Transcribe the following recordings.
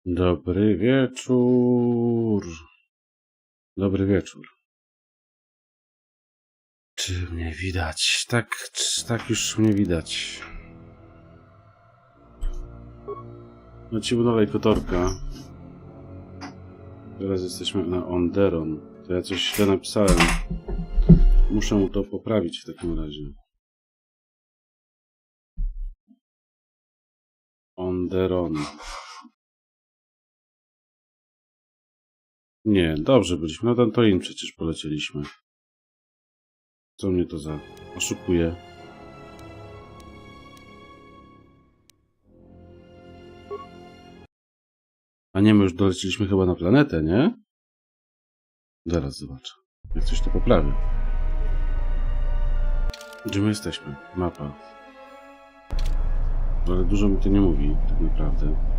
Dobry wieczór. Dobry wieczór. Czy mnie widać? Tak już mnie widać. Lecimy dalej KOTORka. Teraz jesteśmy na Onderon. To ja coś źle napisałem. Muszę to poprawić w takim razie. Onderon. Nie, dobrze byliśmy. Na Dantoin przecież polecieliśmy. Co mnie to za... oszukuje? A nie, my już doleciliśmy chyba na planetę, nie? Zaraz zobaczę. Jak coś to poprawię. Gdzie my jesteśmy? Mapa. Ale dużo mi to nie mówi, tak naprawdę.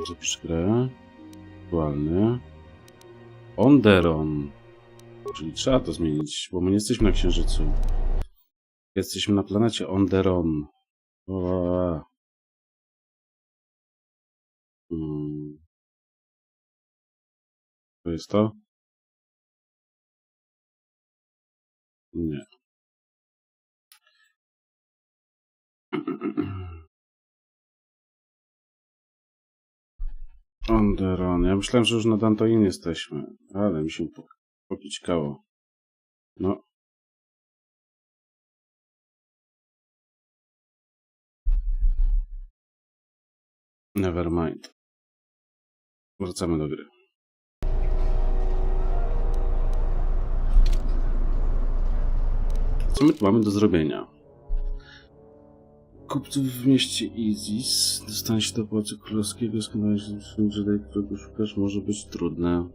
Zapisz grę. Aktualnie. Onderon. Czyli trzeba to zmienić, bo my nie jesteśmy na Księżycu. Jesteśmy na planecie Onderon. To jest to? Nie. Onderon. Ja myślałem, że już na Dantoin jesteśmy, ale mi się pokićkało. No. Never mind. Wracamy do gry. Co my tu mamy do zrobienia? Kupców w mieście Izis. Dostanie się do Pałacu Królewskiego. Skandal się Jedi, którego szukasz, może być trudne.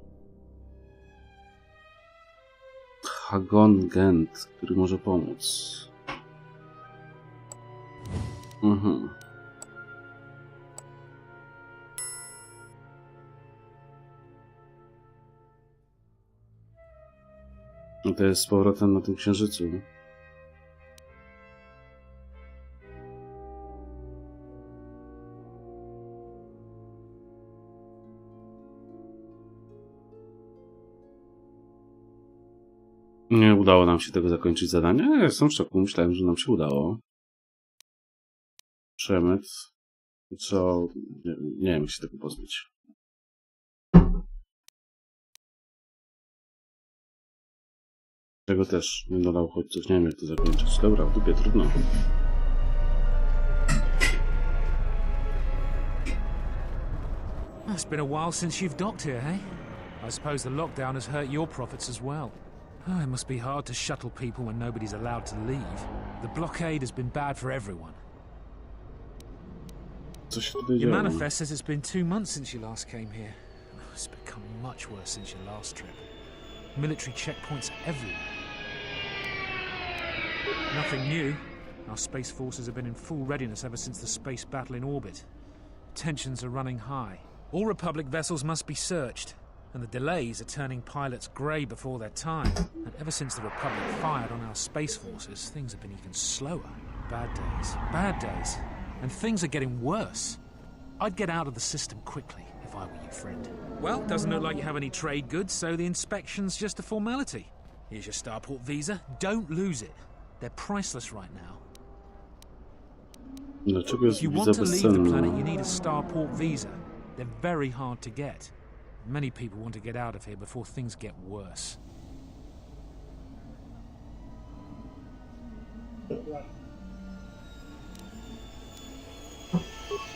Hagon Gent, który może pomóc. No to jest z powrotem na tym Księżycu. Nie udało nam się tego zakończyć zadania. Ja jestem w szoku. Myślałem, że nam się udało. Przemyt. Co? Nie wiem, jak się tego pozbyć. Tego też nie dodał uchodźców. Nie wiem, jak to zakończyć. Dobra, w dupie, trudno. It's been a while since you've docked here, eh? I suppose the lockdown has hurt your profits as well. Oh, it must be hard to shuttle people when nobody's allowed to leave. The blockade has been bad for everyone. Your manifest says it's been 2 months since you last came here. It's become much worse since your last trip. Military checkpoints everywhere. Nothing new. Our space forces have been in full readiness ever since the space battle in orbit. Tensions are running high. All Republic vessels must be searched, and the delays are turning pilots grey before their time. And ever since the Republic fired on our space forces, things have been even slower. Bad days. And things are getting worse. I'd get out of the system quickly if I were you, friend. Well, doesn't look like you have any trade goods, so the inspection's just a formality. Here's your starport visa. Don't lose it. They're priceless right now. If you want to leave the planet, you need a starport visa. They're very hard to get. Many people want to get out of here before things get worse.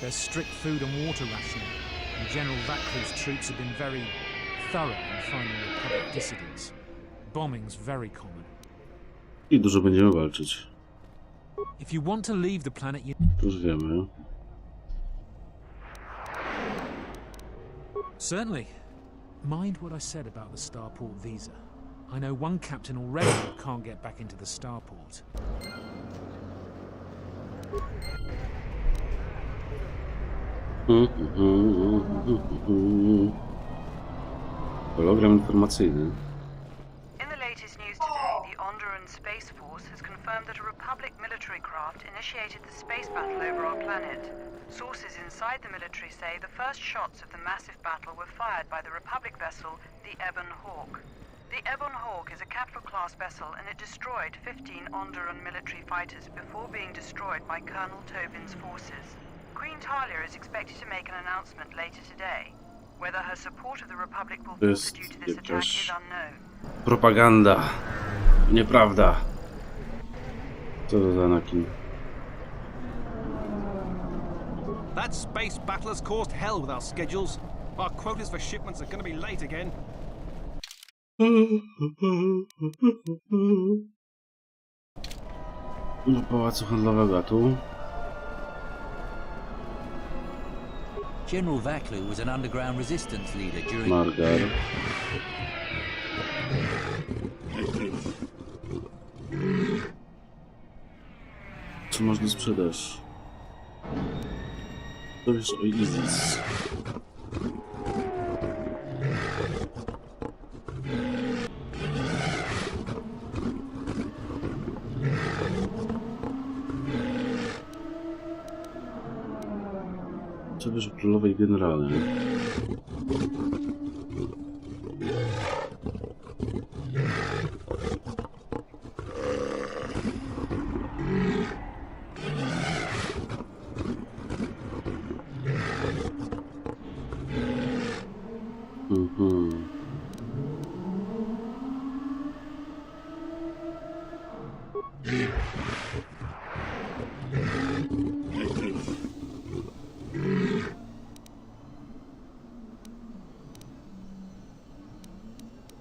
There's strict food and water rationing, and General Vatcliffe's troops have been very thorough in finding Republic dissidents. Bombing's very common. I dużo będziemy walczyć. If you want to leave the planet, you... Już wiemy. Certainly. Mind what I said about the starport visa. I know one captain already who can't get back into the starport. Hologram informacyjny. In the latest news today, the Onderon Space Force has confirmed that a Republic military craft initiated the space battle over our planet. Sources inside the military say the first shots of the massive battle were fired by the Republic vessel, the Ebon Hawk. The Ebon Hawk is a capital-class vessel, and it destroyed 15 Onderon military fighters before being destroyed by Colonel Tobin's forces. Queen Talia is expected to make an announcement later today. Whether her support of the Republic will falter due to this attack is unknown. Propaganda. Nieprawda. Co to za Anakin? That space battle has caused hell with our schedules. Our quotas for shipments are going to be late again. Do pałacu handlowego, a tu? General Vaklu was an underground resistance leader during... Margar. Co można sprzedać? To wiesz o Isis. Co wiesz o królowej generale?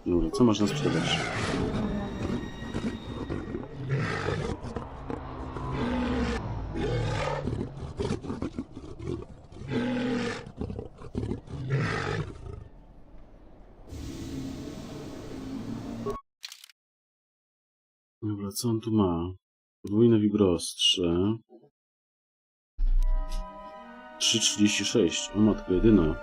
Dobra, co można sprzedać? Dobra, co on tu ma? Podwójne wibroostrze. 3,36. O matko jedyna.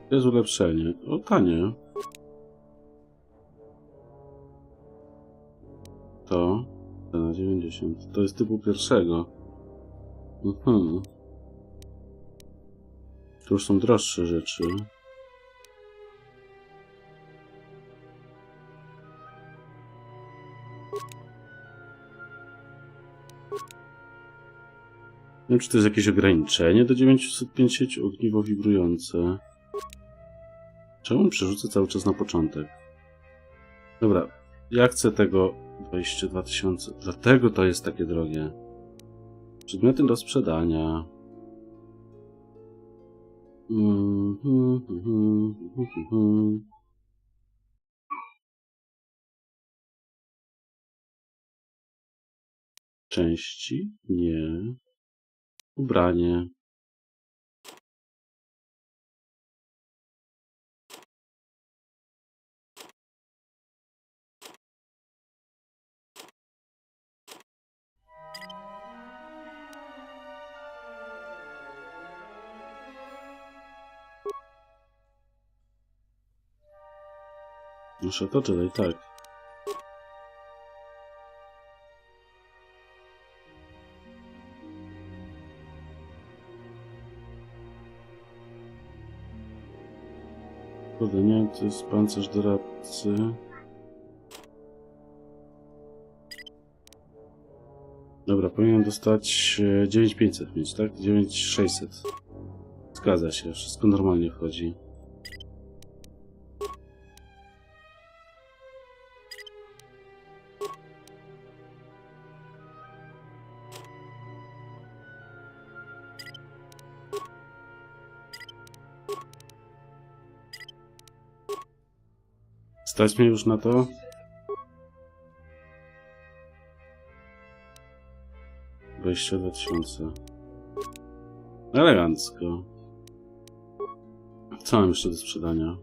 To jest ulepszenie. O, tanie. To na 90. To jest typu pierwszego. To już są droższe rzeczy. Nie wiem, czy to jest jakieś ograniczenie do 950 ogniwo wibrujące. Czemu przerzucę cały czas na początek? Dobra, ja chcę tego 22 000. Dlatego to jest takie drogie. Przedmioty do sprzedania. Części? Nie. Ubranie. Muszę to czytać, tak. Kurde, nie wiem, to jest pancerz doradcy. Dobra, powinienem dostać 9500 mieć, tak? 9600. Zgadza się, wszystko normalnie wchodzi. Stać mnie już na to? Wejście 2000. Elegancko. Co mam jeszcze do sprzedania?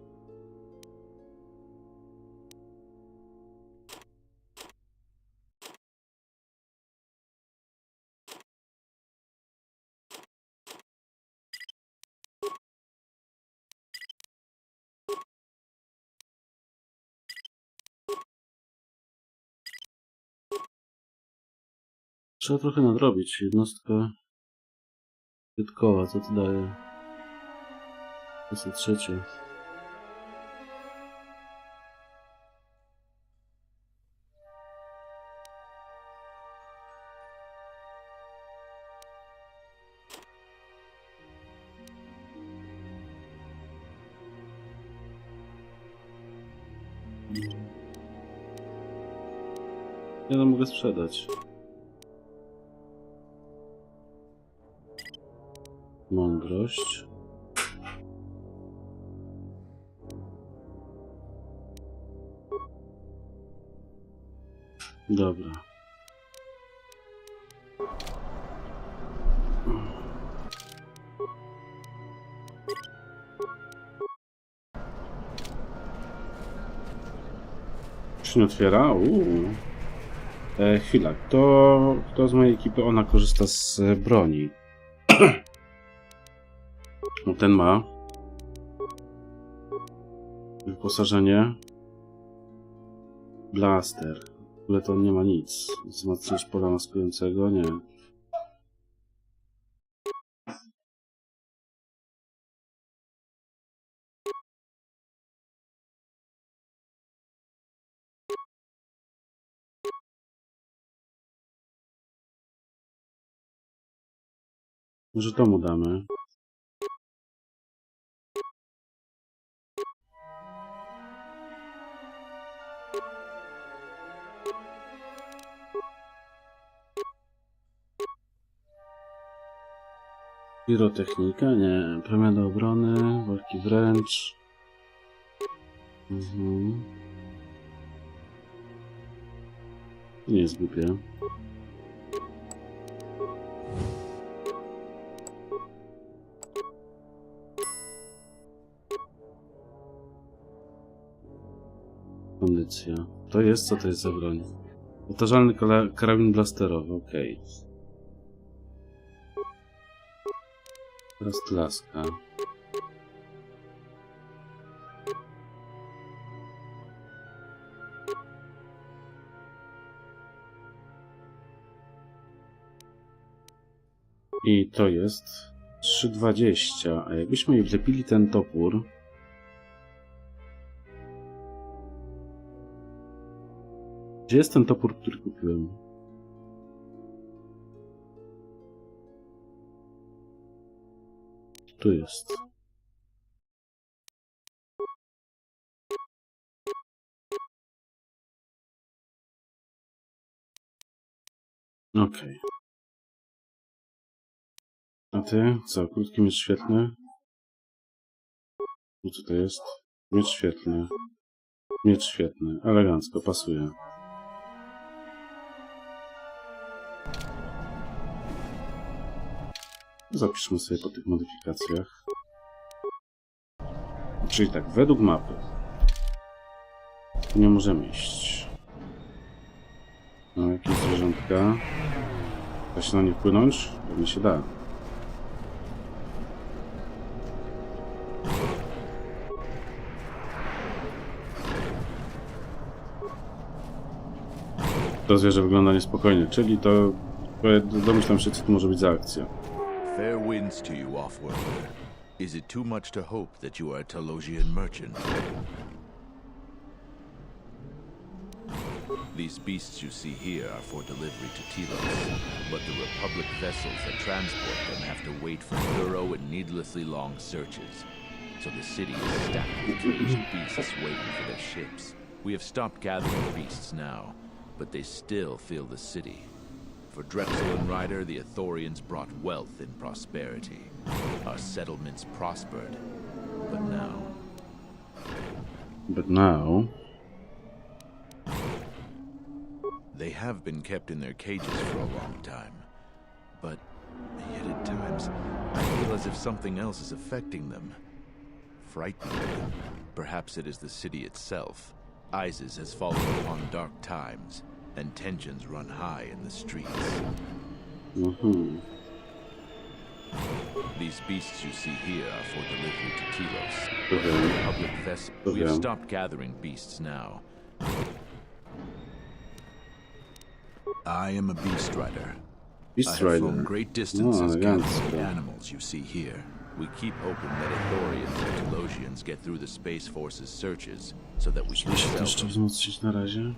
Trzeba trochę nadrobić. Jednostka Wietkowa, co to daje? 23. Ja to mogę sprzedać. Mądrość. Dobra. Się nie otwiera? Chwila. Kto z mojej ekipy ona korzysta z broni? No, ten ma wyposażenie blaster, ale to nie ma nic. Wzmacniacz pola maskującego? Nie. Może to mu damy. Pirotechnika? Nie. Premia do obrony, walki wręcz. Nie jest głupie. Kondycja. To jest, co to jest za broń? Powtarzalny karabin blasterowy, okej. Teraz klaska. I to jest 3,20. A jakbyśmy jej wlepili ten topór... Gdzie jest ten topór, który kupiłem? Tu jest. Okej. A ty? Co? Krótki miecz świetny? I co to jest? Miecz świetny. Miecz świetny. Elegancko, pasuje. Zapiszmy sobie po tych modyfikacjach. Czyli tak, według mapy nie możemy iść. No, jakieś zwierzątka. Da się na nie wpłynąć? Pewnie się da. To zwierzę wygląda niespokojnie, czyli to... Domyślam się, co to może być za akcja. Fair winds to you, Offworlder. Is it too much to hope that you are a Talosian merchant? These beasts you see here are for delivery to Telos, but the Republic vessels that transport them have to wait for thorough and needlessly long searches. So the city is stacked with caged beasts waiting for their ships. We have stopped gathering beasts now, but they still fill the city. For Drexel and Ryder, the Athorians brought wealth and prosperity. Our settlements prospered, but now... But now... They have been kept in their cages for a long time. But yet at times, I feel as if something else is affecting them. Frightening them. Perhaps it is the city itself. ISIS has fallen upon dark times, and tensions run high in the streets. These beasts you see here are for delivery to Telos. But the Republic vessel... We have stopped gathering beasts now. I am a beast rider. Beast have Rider. flown great No, distances gathering the elegancko. animals you see here. We keep hoping that Ithorians and Telosians get through the Space Force's searches so that we Muszę can się sell jeszcze them. wzmocnić na razie.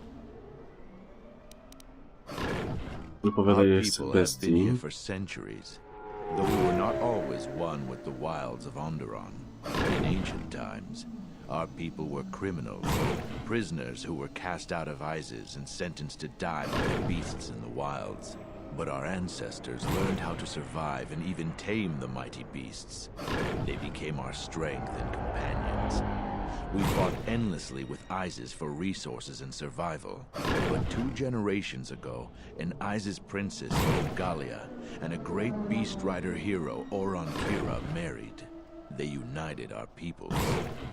Our Wypowiadaj jest people have been here bestii. for centuries, though we were not always one with the wilds of Onderon. In ancient times, our people were criminals, prisoners who were cast out of Isis and sentenced to die by the beasts in the wilds. But our ancestors learned how to survive and even tame the mighty beasts. They became our strength and companions. We fought endlessly with Isis for resources and survival. But 2 generations ago, an Isis princess named Gallia and a great beast rider hero, Oron Kira, married. They united our peoples.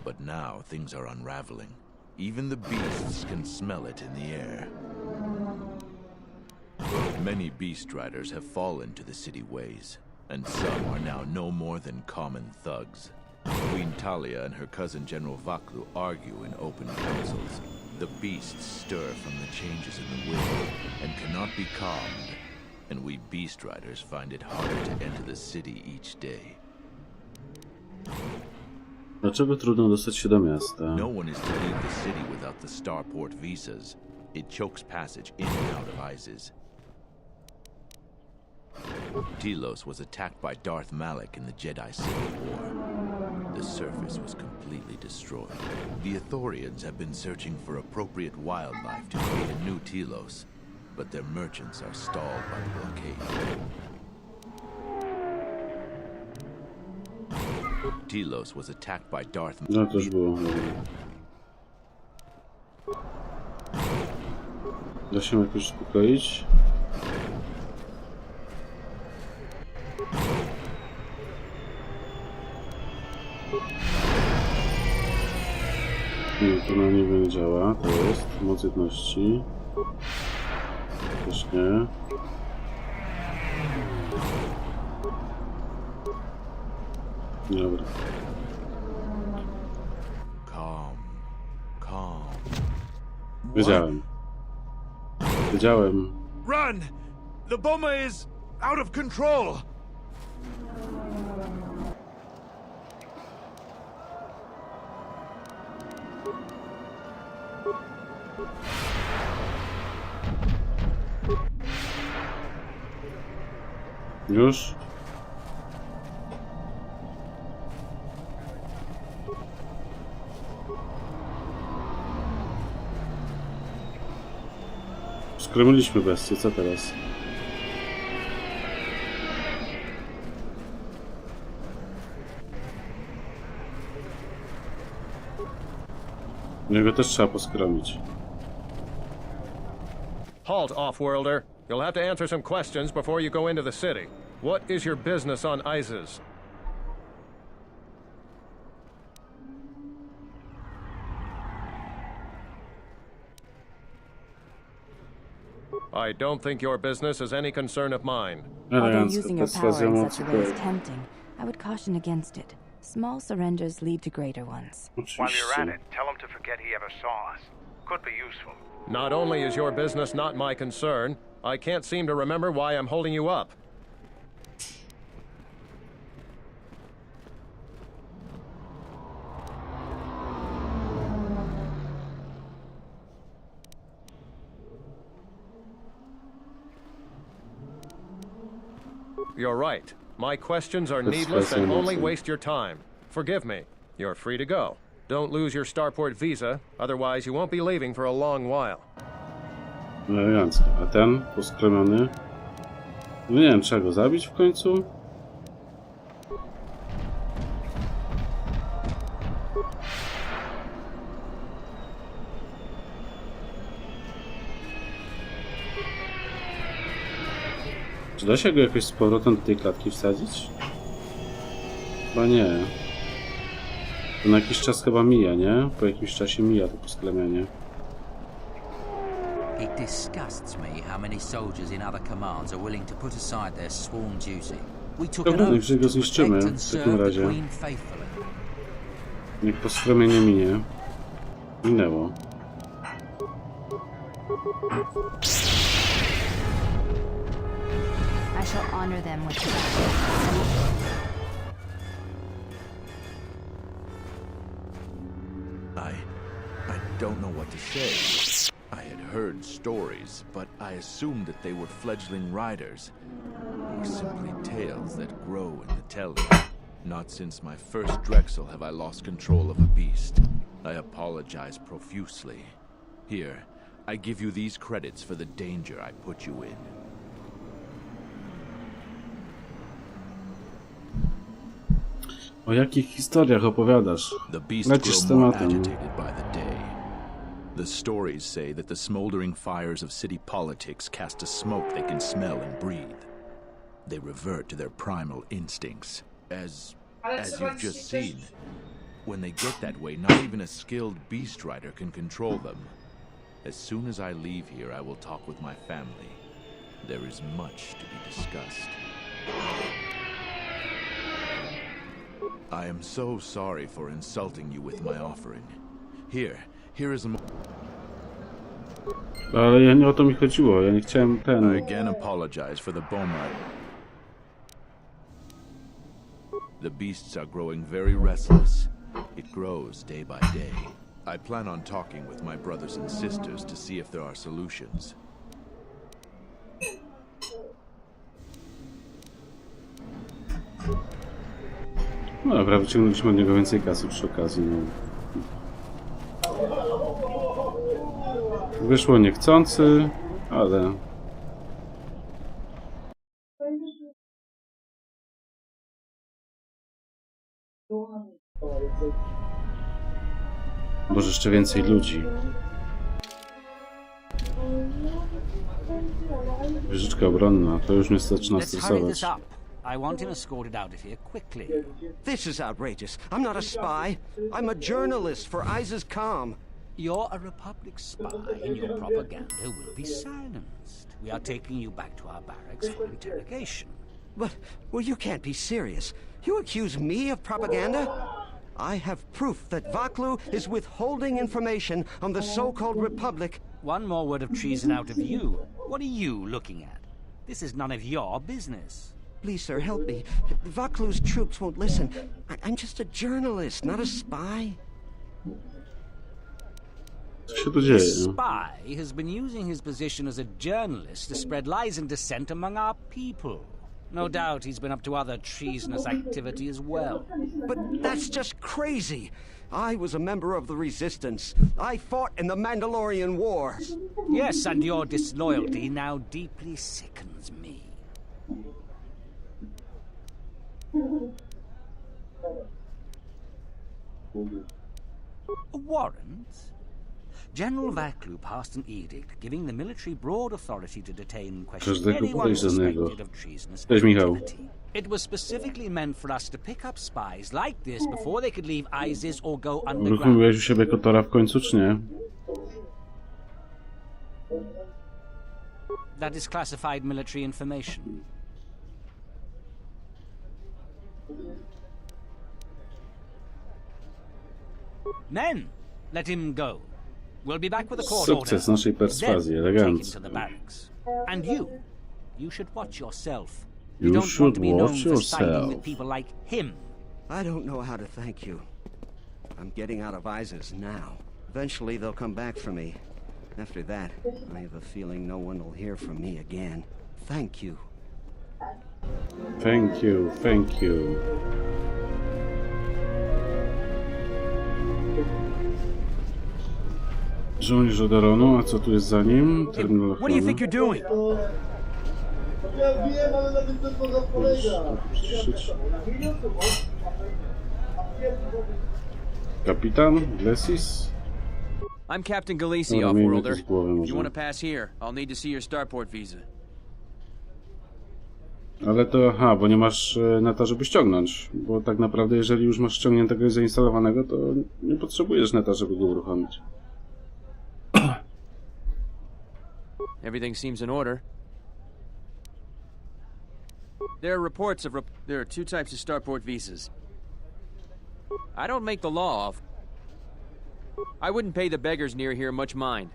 But now things are unraveling. Even the beasts can smell it in the air. Many beast riders have fallen to the city ways, and some are now no more than common thugs. Queen Talia and her cousin General Vaklu argue in open councils. The beasts stir from the changes in the wind and cannot be calmed, and we beast riders find it harder to enter the city each day. Dlaczego trudno dostać się do miasta? No one is to leave the city without the starport visas. It chokes passage in and out of Isis. Telos was attacked by Darth Malak in the Jedi Civil War. The surface was completely destroyed. The Ithorians have been searching for appropriate wildlife to create a new Telos, but their merchants are stalled by the blockade. Telos was attacked by Darth No to już było. Da się jakoś uspokoić? Nie, to na nie działa. To jest moc jedności. Też nie. Dobra. Calm. Wiedziałem. Wiedziałem. Run! The bomber is out of control! Już? Skromiliśmy bestię, co teraz? Jego też trzeba poskromić. Halt, Offworlder. You'll have to answer some questions before you go into the city. What is your business on Isis? I don't think your business is any concern of mine. Although Elegancko, using your perswazja power in mocy, such a way is tak. tempting, I would caution against it. Small surrenders lead to greater ones. While you're at Oczywiście. it, tell him to forget he ever saw us. Could be useful. Not only is your business not my concern, I can't seem to remember why I'm holding you up. You're right. My questions are needless and only waste your time. Forgive me. You're free to go. Don't lose your starport visa, otherwise you won't be leaving for a long while. Elegancko. A ten poskromiony? No nie wiem, trzeba go zabić w końcu? Czy da się go jakoś z powrotem do tej klatki wsadzić? Chyba nie. To na jakiś czas chyba mija, nie? Po jakimś czasie mija to posklemianie. It disgusts me how many soldiers in other commands are willing to put aside their sworn duty. We took an Dobra, oath najwyżej go to zniszczymy protect and w takim serve the razie. Queen faithfully. Niech poskromienie minie. Minęło. I shall honor them with the I don't know what to say. I had heard stories, but I assumed that they were fledgling riders, or simply tales that grow in the telling. Not since my first Drexel have I lost control of a beast. I apologize profusely. Here, I give you these credits for the danger I put you in. O jakich historiach opowiadasz? The beast Lecisz z grow more tematem. agitated by the day. The stories say that the smoldering fires of city politics cast a smoke they can smell and breathe. They revert to their primal instincts. As you've just seen, when they get that way, not even a skilled beast rider can control them. As soon as I leave here, I will talk with my family. There is much to be discussed. I am so sorry for insulting you with my offering. Here is a... Ale ja nie o to mi chodziło, ja nie chciałem I again apologize for the boma. The beasts are growing very restless. It grows day by day. I plan on talking with my brothers and sisters to see if there are solutions. No dobra, wyciągnęliśmy od niego więcej kasy przy okazji. No. Wyszło niechcący, ale... Może jeszcze więcej ludzi. Wieżyczka obronna, to już mnie zaczyna stresować. I want him escorted out of here quickly. This is outrageous. I'm not a spy. I'm a journalist for Iza's Calm. You're a Republic spy, and your propaganda will be silenced. We are taking you back to our barracks for interrogation. But, well, you can't be serious. You accuse me of propaganda? I have proof that Vaklu is withholding information on the so-called Republic. One more word of treason out of you. What are you looking at? This is none of your business. Please, sir, help me. Vaklu's troops won't listen. I'm just a journalist, not a spy. Co się tu dzieje? This spy has been using his position as a journalist to spread lies and dissent among our people. No doubt he's been up to other treasonous activity as well. But that's just crazy. I was a member of the Resistance. I fought in the Mandalorian War. Yes, and your disloyalty now deeply sickens me. A warrant? General Vaklu passed an edict giving the military broad authority to detain and question anyone suspected of treasonous activity. It was specifically meant for us to pick up spies like this before they could leave ISIS or go underground. Uruchomiłeś u siebie Kotora w końcu, czy nie? That is classified military information. Men, let him go. We'll be back with a court order. Sukces naszej perswazji, Then take him elegancko. to the barracks. And you should watch yourself. You don't should want to be known watch for siding yourself. with people like him. I don't know how to thank you. I'm getting out of Isis now. Eventually they'll come back for me. After that, I have a feeling no one will hear from me again. Thank you. Thank you, thank you. Żołnierz Onderonu, a co tu jest za nim? Terminal What do you think you're doing? Kapitan Glesis? I'm Captain Galisi, Dobra, miejmy to Off-Worlder. z głowy If może. you want to pass here, I'll need to see your starport visa. Ale to, aha, bo nie masz neta, żeby ściągnąć. Bo tak naprawdę, jeżeli już masz ściągniętego i zainstalowanego, to nie potrzebujesz neta, żeby go uruchomić. Everything seems in order. There are reports of there are two types of starport visas. I don't make the law. I wouldn't pay the beggars near here much mind.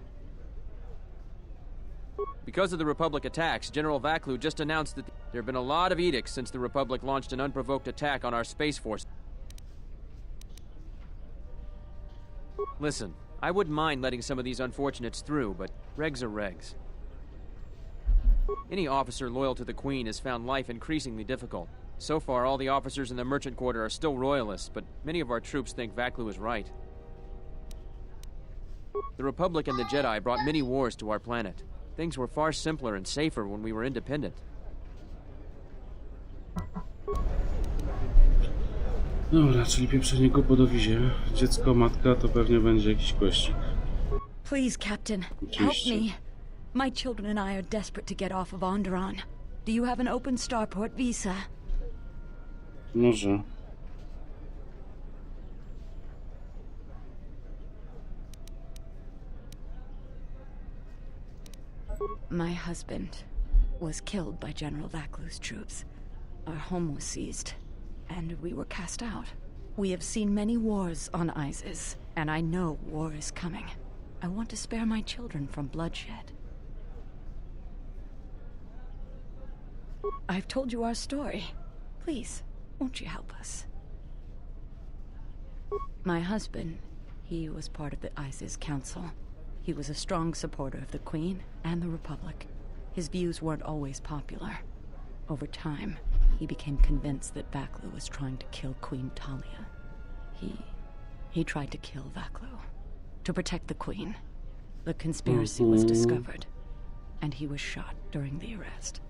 Because of the Republic attacks, General Vaklu just announced that there have been a lot of edicts since the Republic launched an unprovoked attack on our Space Force. Listen, I wouldn't mind letting some of these unfortunates through, but regs are regs. Any officer loyal to the Queen has found life increasingly difficult. So far, all the officers in the Merchant Quarter are still royalists, but many of our troops think Vaklu is right. The Republic and the Jedi brought many wars to our planet. Things were far simpler and safer when we were independent. Dobra, czyli pieprzenie go po dowizie. Dziecko, matka, to pewnie będzie jakiś gościk. Please, Captain, help me. My children and I are desperate to get off of Onderon. Do you have an open starport visa? Może. My husband was killed by General Vaklu's troops. Our home was seized, and we were cast out. We have seen many wars on Isis, and I know war is coming. I want to spare my children from bloodshed. I've told you our story. Please, won't you help us? My husband, he was part of the Isis Council. He was a strong supporter of the Queen and the Republic. His views weren't always popular. Over time, he became convinced that Vaklu was trying to kill Queen Talia. He tried to kill Vaklu to protect the Queen. The conspiracy was discovered, and he was shot during the arrest.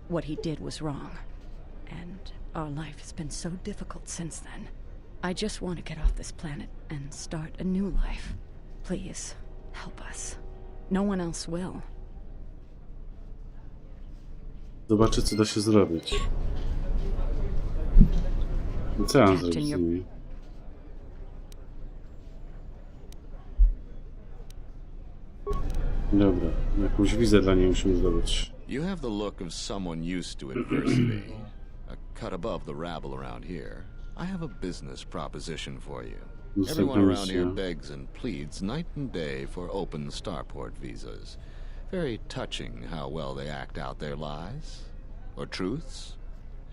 What he did was wrong, and our life has been so difficult since then. I just want to get off this planet and start a new life. Please, help us. No one else will. Zobaczę, co da się zrobić. Co ja mam zrobić z nimi? Dobra, jakąś wizę dla niej musimy zdobyć. You have the look of someone used to adversity, a cut above the rabble around here. I have a business proposition for you. Everyone around here begs and pleads night and day for open starport visas. Very touching how well they act out their lies. Or truths.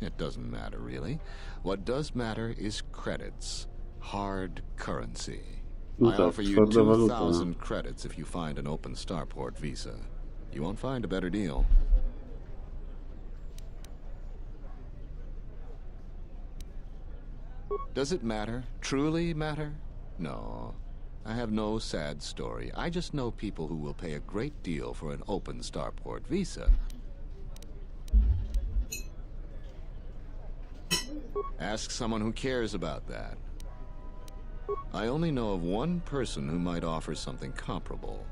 It doesn't matter, really. What does matter is credits. Hard currency. I offer you 2,000 credits if you find an open starport visa. You won't find a better deal. Does it matter? Truly matter? No. I have no sad story. I just know people who will pay a great deal for an open starport visa. Ask someone who cares about that. I only know of one person who might offer something comparable.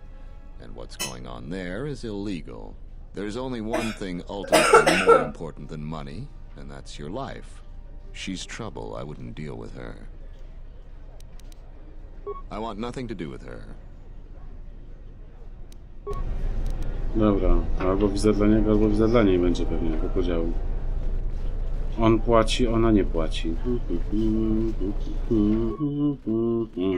And what's going on there is illegal. There's only one thing ultimately more important than money, and that's your life. She's trouble. I wouldn't deal with her. I want nothing to do with her. Dobra, albo wiza dla niego, albo wiza dla niej będzie pewnie jako podziału. On płaci, ona nie płaci. In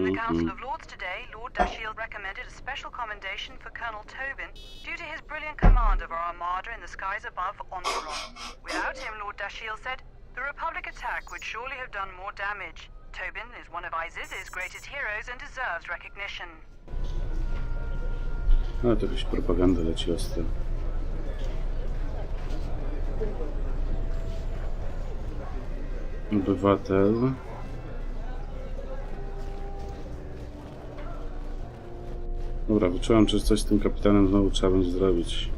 the Council of Lords today, Lord Dashiell recommended a special commendation for Colonel Tobin due to his brilliant command of our armada in the skies above Onderon. Without him, Lord Dashiell said, the Republic attack would surely have done more damage. Tobin is one of Isis's greatest heroes and deserves recognition. No to jakaś propaganda leci ostra. Obywatel. Dobra, wyczułem, że coś z tym kapitanem znowu trzeba będzie zrobić.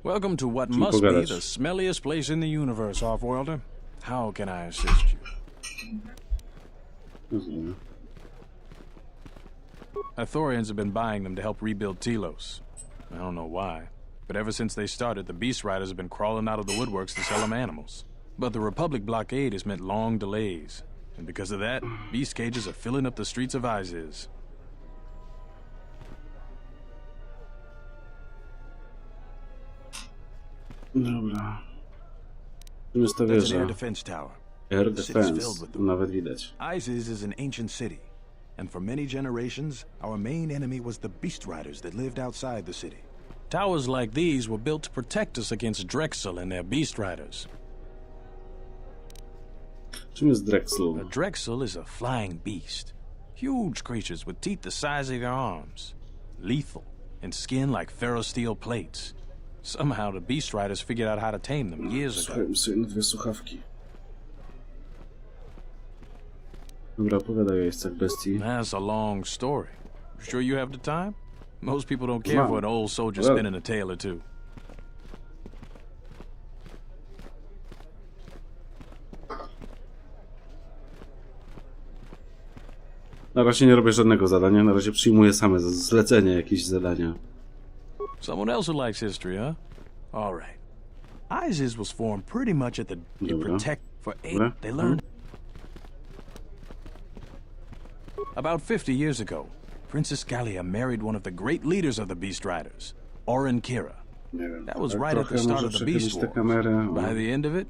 Welcome to what must be the smelliest place in the universe, Offworlder. How can I assist you? Ithorians have been buying them to help rebuild Telos. I don't know why, but ever since they started, the Beast Riders have been crawling out of the woodworks to sell them animals. But the Republic blockade has meant long delays, and because of that, beast cages are filling up the streets of Isis. Dobra. Jest to wieża. Air defense. Nawet widać. Isis is an ancient city, and for many generations, our main enemy was the Beast Riders that lived outside the city. Towers like these were built to protect us against Drexel and their beast riders. Czym jest Drexel? A Drexel is a flying beast. Huge creatures with teeth the size of your arms. Lethal, and skin like ferrosteel plates. Somehow the beast riders figured out how to tame them years ago. Słuchaj, sobie na 2 słuchawki. Dobra, opowiadaj o jeźdźcach bestii. That's a long story. Sure you have the time? Most people don't care for an old soldier spinning a tale or two. Na razie nie robię żadnego zadania, na razie przyjmuję same zlecenie jakieś zadania. Someone else who likes history, huh? All right. ISIS was formed pretty much at the protect for aid. They learned about 50 years ago. Princess Gallia married one of the great leaders of the Beast Riders, Oren Kira. That was right at the start of the Beast Wars. By the end of it,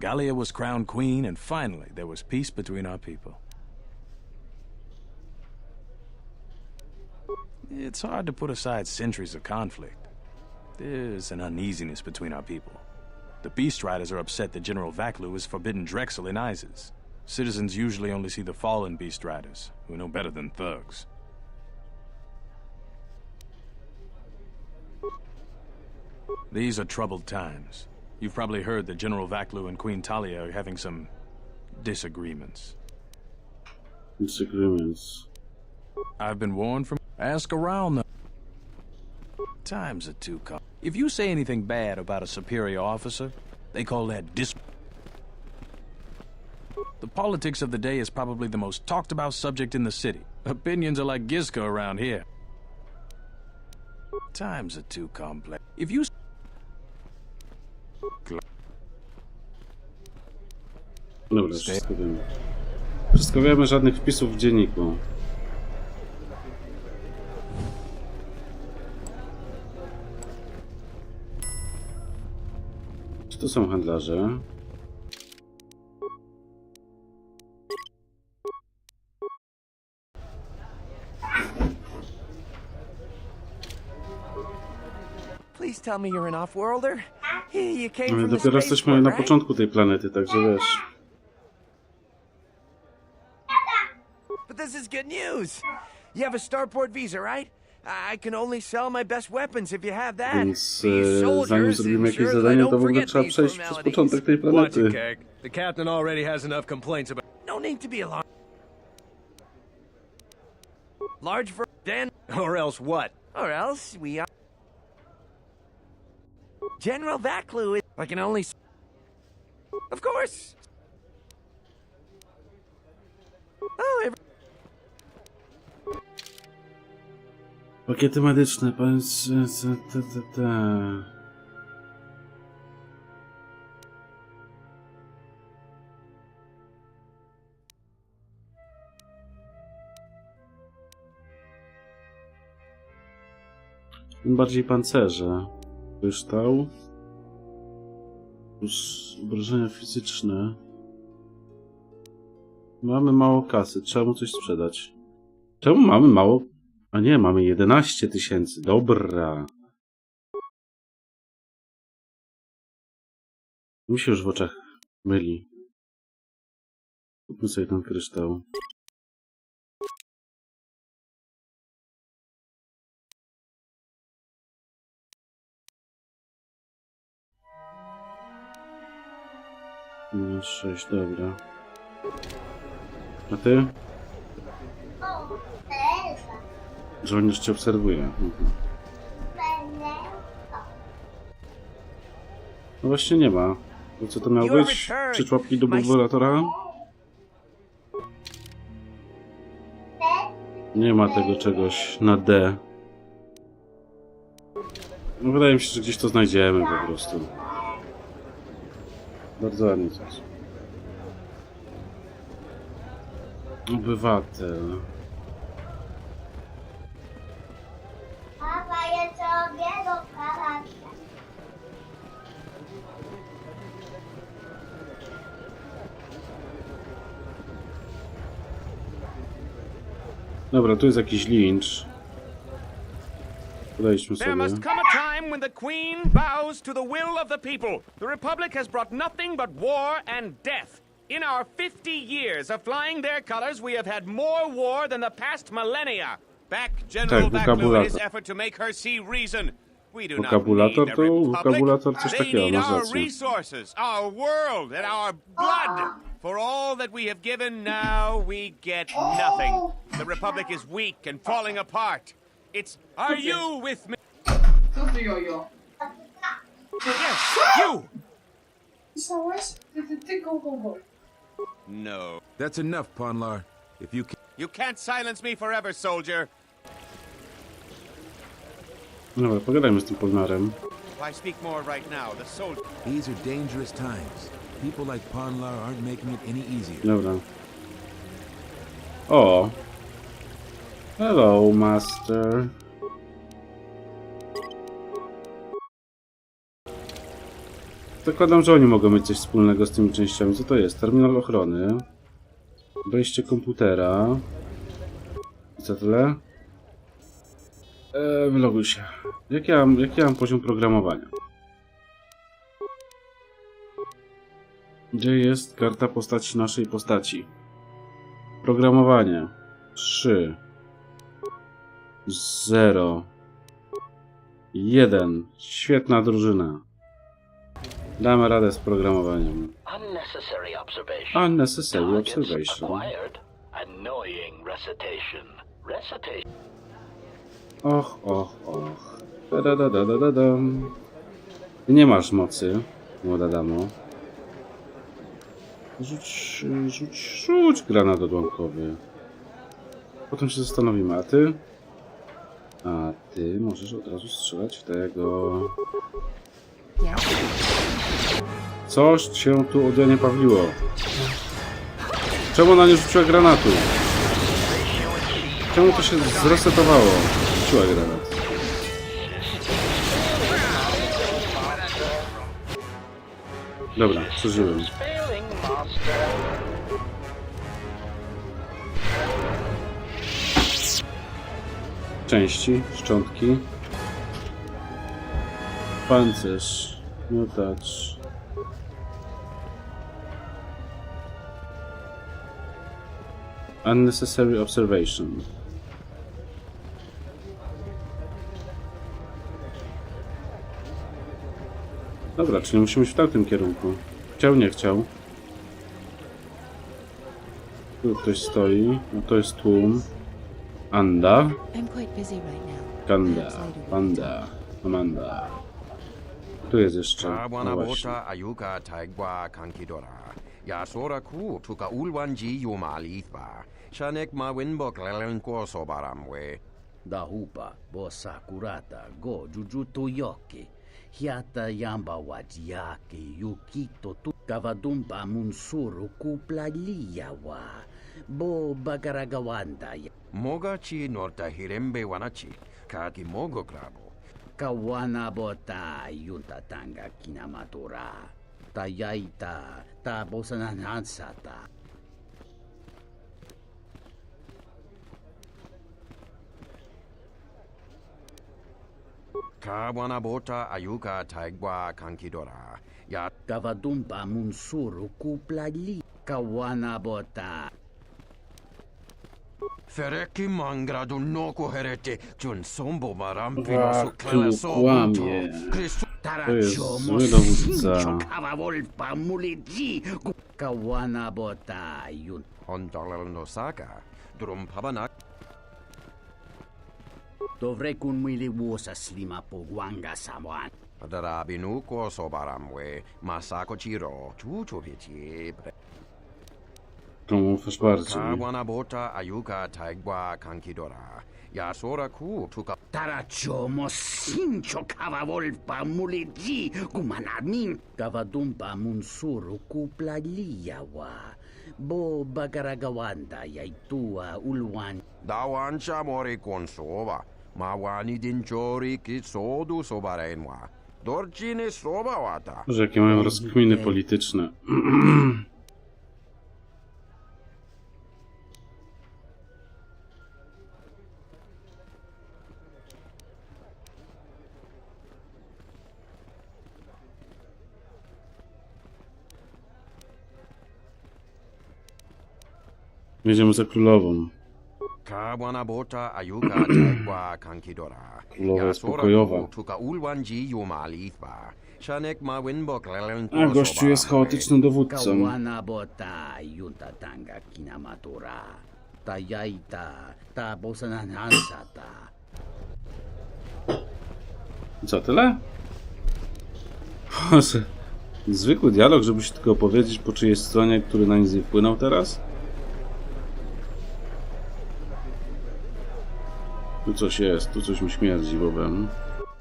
Gallia was crowned queen, and finally there was peace between our people. It's hard to put aside centuries of conflict. There's an uneasiness between our people. The Beast Riders are upset that General Vaklu has forbidden Drexel in Isis. Citizens usually only see the fallen Beast Riders, who know better than thugs. These are troubled times. You've probably heard that General Vaklu and Queen Talia are having some disagreements. Disagreements. I've been warned from... Ask around them. Times are too common. If you say anything bad about a superior officer, they call that The politics of the day is probably the most talked about subject in the city. Opinions are like Gizka around here. Times are too complex. If you... Dobra, wszystko wiemy. Wszystko wiemy, żadnych wpisów w dzienniku. Czy to są handlarze? Please tell me you're an off-worlder. You came Ale from the dopiero jesteśmy spaceport, na right? początku tej planety, także wiesz. But this is good news. You have a starport visa, right? I can only sell my best weapons if you have that. Więc zanim zrobimy jakieś zadanie, to w ogóle trzeba przejść przez początek tej Watch planety. it, Keg. The captain already has enough complaints about... No need to be alarmed. Large for then. Or else what? Or else we are... General Vaklu is... I can only... Of course. Oh, Pakiety medyczne, Im bardziej pancerze. Kryształ. Plus obrażenia fizyczne. Mamy mało kasy, trzeba mu coś sprzedać. Czemu mamy mało? A nie, mamy 11 000. Dobra. Mi się już w oczach myli. Kupmy sobie ten kryształ. Minus 6, dobra. A ty? Żołnierz cię obserwuje. No właśnie nie ma. To co to miało być? 3 człapki do bubulatora? Nie ma tego czegoś na D. No wydaje mi się, że gdzieś to znajdziemy po prostu. Bardzo ładnie coś. Obywatel. Dobra, tu jest jakiś lincz. Podejdźmy sobie. There must come a time when the Queen bows to the will of the people. The Republic has brought nothing but war and death. In our 50 years of flying their colors, we have had more war than the past millennia. Back General Vaklu in his effort to make her see reason. We do not need the Republic. They need our resources, our world, and our blood. For all that we have given, now we get nothing. The Republic is weak and falling apart. It's, are you with me? Yes, you! No. That's enough, Ponlar. If you can... You can't silence me forever, soldier. Dobra, pogadajmy z tym Polnarem. If I speak more right now, the soldier... These are dangerous times. People like Ponlar aren't making it any easier. Dobra. O! Hello, master. Zakładam, że oni mogą mieć coś wspólnego z tymi częściami. Co to jest? Terminal ochrony. Wejście komputera. I co tyle? Wyloguj się. Jaki ja mam poziom programowania? Gdzie jest karta postaci naszej postaci? Programowanie. 3. 0. 1. Świetna drużyna. Damy radę z programowaniem. Unnecessary observation. Annoying recitation. Och. Da-da-da-da-da-dam. Nie masz mocy, młoda damo. Rzuć granat odłamkowy. Potem się zastanowimy, a ty? A ty możesz od razu strzelać w tego. Coś się tu ode mnie pawliło. Czemu ona nie rzuciła granatu? Czemu to się zresetowało? Rzuciła granat. Dobra, przeżyłem. Części, szczątki. Pancerz, miotacz. Unnecessary observation. Dobra, czyli musimy iść w tamtym kierunku. Chciał, nie chciał. Tu ktoś stoi. No to jest tłum. Anda. Kanda. Panda. Amanda. Tu jest jeszcze. No właśnie. Dahupa bosakurata go jujuto yoke. Hiata yamba wajake yukito tu kavadumpa munsuru kuplalia wa bo bagaragawanda ya Mogachi norta hirembe wanachi kaki mogo krabo kawana bota yunta tanga kinamatura tayaita ta bosananansata Kawana bota ayuka taigwa kankidora ya kavadumpa munsuru kuplali kawana bota Fereki mangradu noko herete jun sombo marampi Ach, no klele so kłamie. To jest zły dowódca. wolpa muliji kawana bota yun Hondalal no saka drum pabana dovrei kun mili vuosa slima po guanga samoan Darabinu ko sobaramwe masako chiro chucho pieci Komu ufasz bardziej? Kawana bota ayuka taigwa kankidora ya sora ku tuka taracho mosincho kava volpa muliji kumanamin kavadumpa munsuru kuplalia wa bo bagaragawanda yaitua ulwan Dawancha mori konsoba mawani dinchori kitsodu sobarenwa dorchine soba wata Że jakie mają rozkminy polityczne. Jedziemy za królową. Kawanabota ayuka taigwa kankidora. Królowa jest pokojowa. Tuka ulwanji yumalitwa. Shanek ma winbok lelen. A gościu jest chaotycznym dowódcą. Kawanabota yunta tanga kinamatura. Ta jaita, ta bosananansata. Co, tyle? Boże, zwykły dialog, żeby się tylko opowiedzieć po czyjej stronie, który na nic nie wpłynął teraz? Tu coś jest, tu coś mi śmierdzi, bowiem.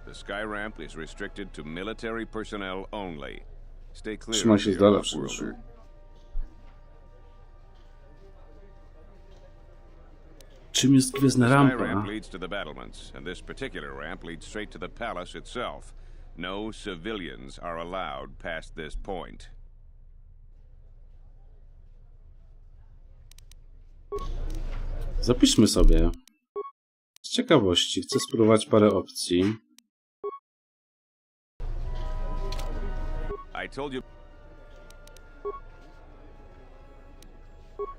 The sky ramp is restricted to military personnel only. Stay clear. Trzymaj się z dala, przecież. Czym jest gwiezdna rampa? The sky ramp leads to the battlements, and this particular ramp leads straight to the palace itself. No civilians are allowed past this point. Zapiszmy sobie. Z ciekawości chcę spróbować parę opcji. I told you.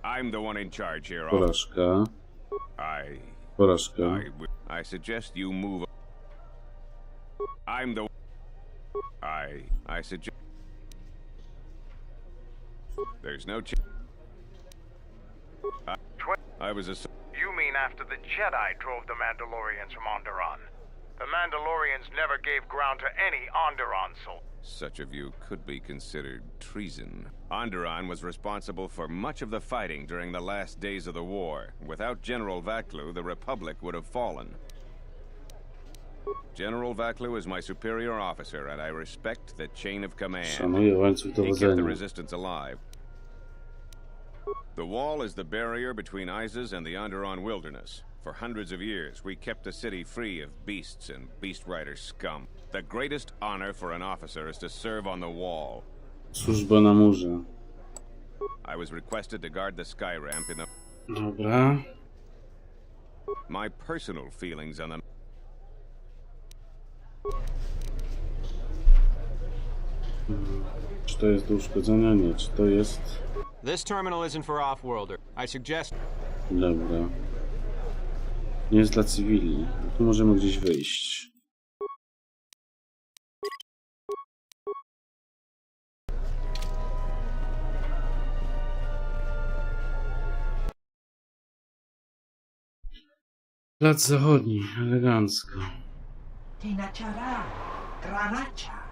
I'm the one in charge here. Porażka. Porażka. I suggest you move. I'm the. I suggest. There's no. I was a. You mean after the Jedi drove the Mandalorians from Onderon? The Mandalorians never gave ground to any Onderon soul. Such a view could be considered treason. Onderon was responsible for much of the fighting during the last days of the war. Without General Vaklu, the Republic would have fallen. General Vaklu is my superior officer, and I respect the chain of command. He kept the resistance alive. The wall is the barrier between Isis and the Onderon wilderness. For hundreds of years, we kept the city free of beasts and beast rider scum. The greatest honor for an officer is to serve on the wall. Służba na murze. I was requested to guard the sky ramp in the... Dobra. My personal feelings on the... Czy to jest do uszkodzenia? Nie. Czy to jest... This terminal isn't for off-worlder. I suggest... Dobra. Nie jest dla cywili. Tu możemy gdzieś wyjść. Plac zachodni. Elegancko. Tinachara, Granacha,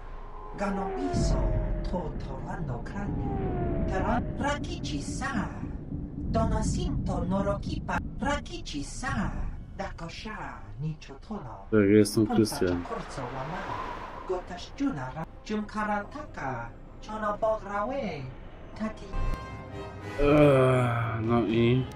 Ganoviso, Totorando Crani, Rakichi Sa, Donasinto Norokipa, Rakichi Sa, Dakosha, Nichotono. Tak, jestem Krystian. Gotashjuna, Jumkarataka, Chonobograwe, Tati. No i...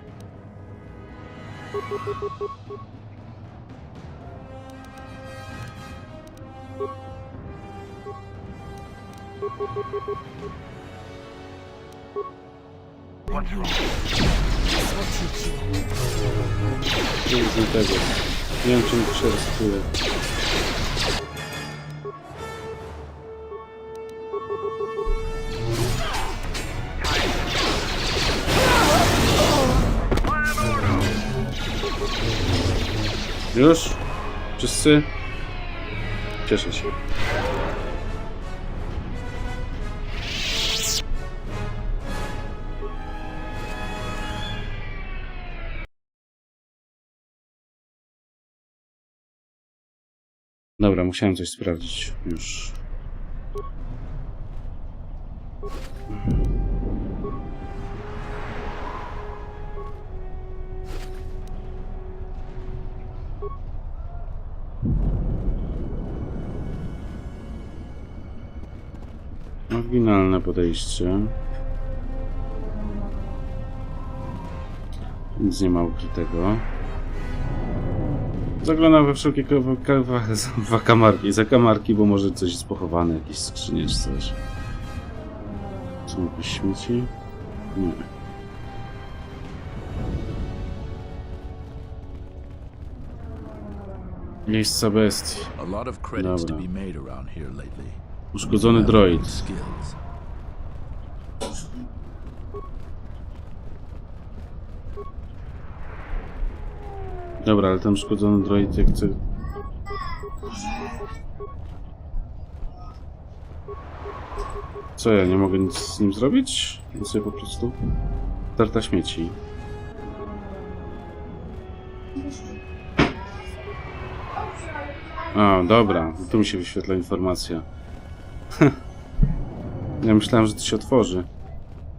Nic nie tego. Nie wiem, czym to się rozkryje. Już? Wszyscy? Cieszę się. Dobra, musiałem coś sprawdzić. Już. Oryginalne podejście. Nic nie ma ukrytego. Zaglądam we wszelkie zakamarki, bo może coś jest pochowane, jakieś skrzynie czy coś. Są jakieś śmieci? Nie. Miejsca bestii. Dobra. Uszkodzony droid. Dobra, ale ten szkodzony droid jak chce... Co, ja nie mogę nic z nim zrobić? On sobie po prostu... Tarta śmieci. O, dobra. Tu mi się wyświetla informacja. Ja myślałem, że to się otworzy.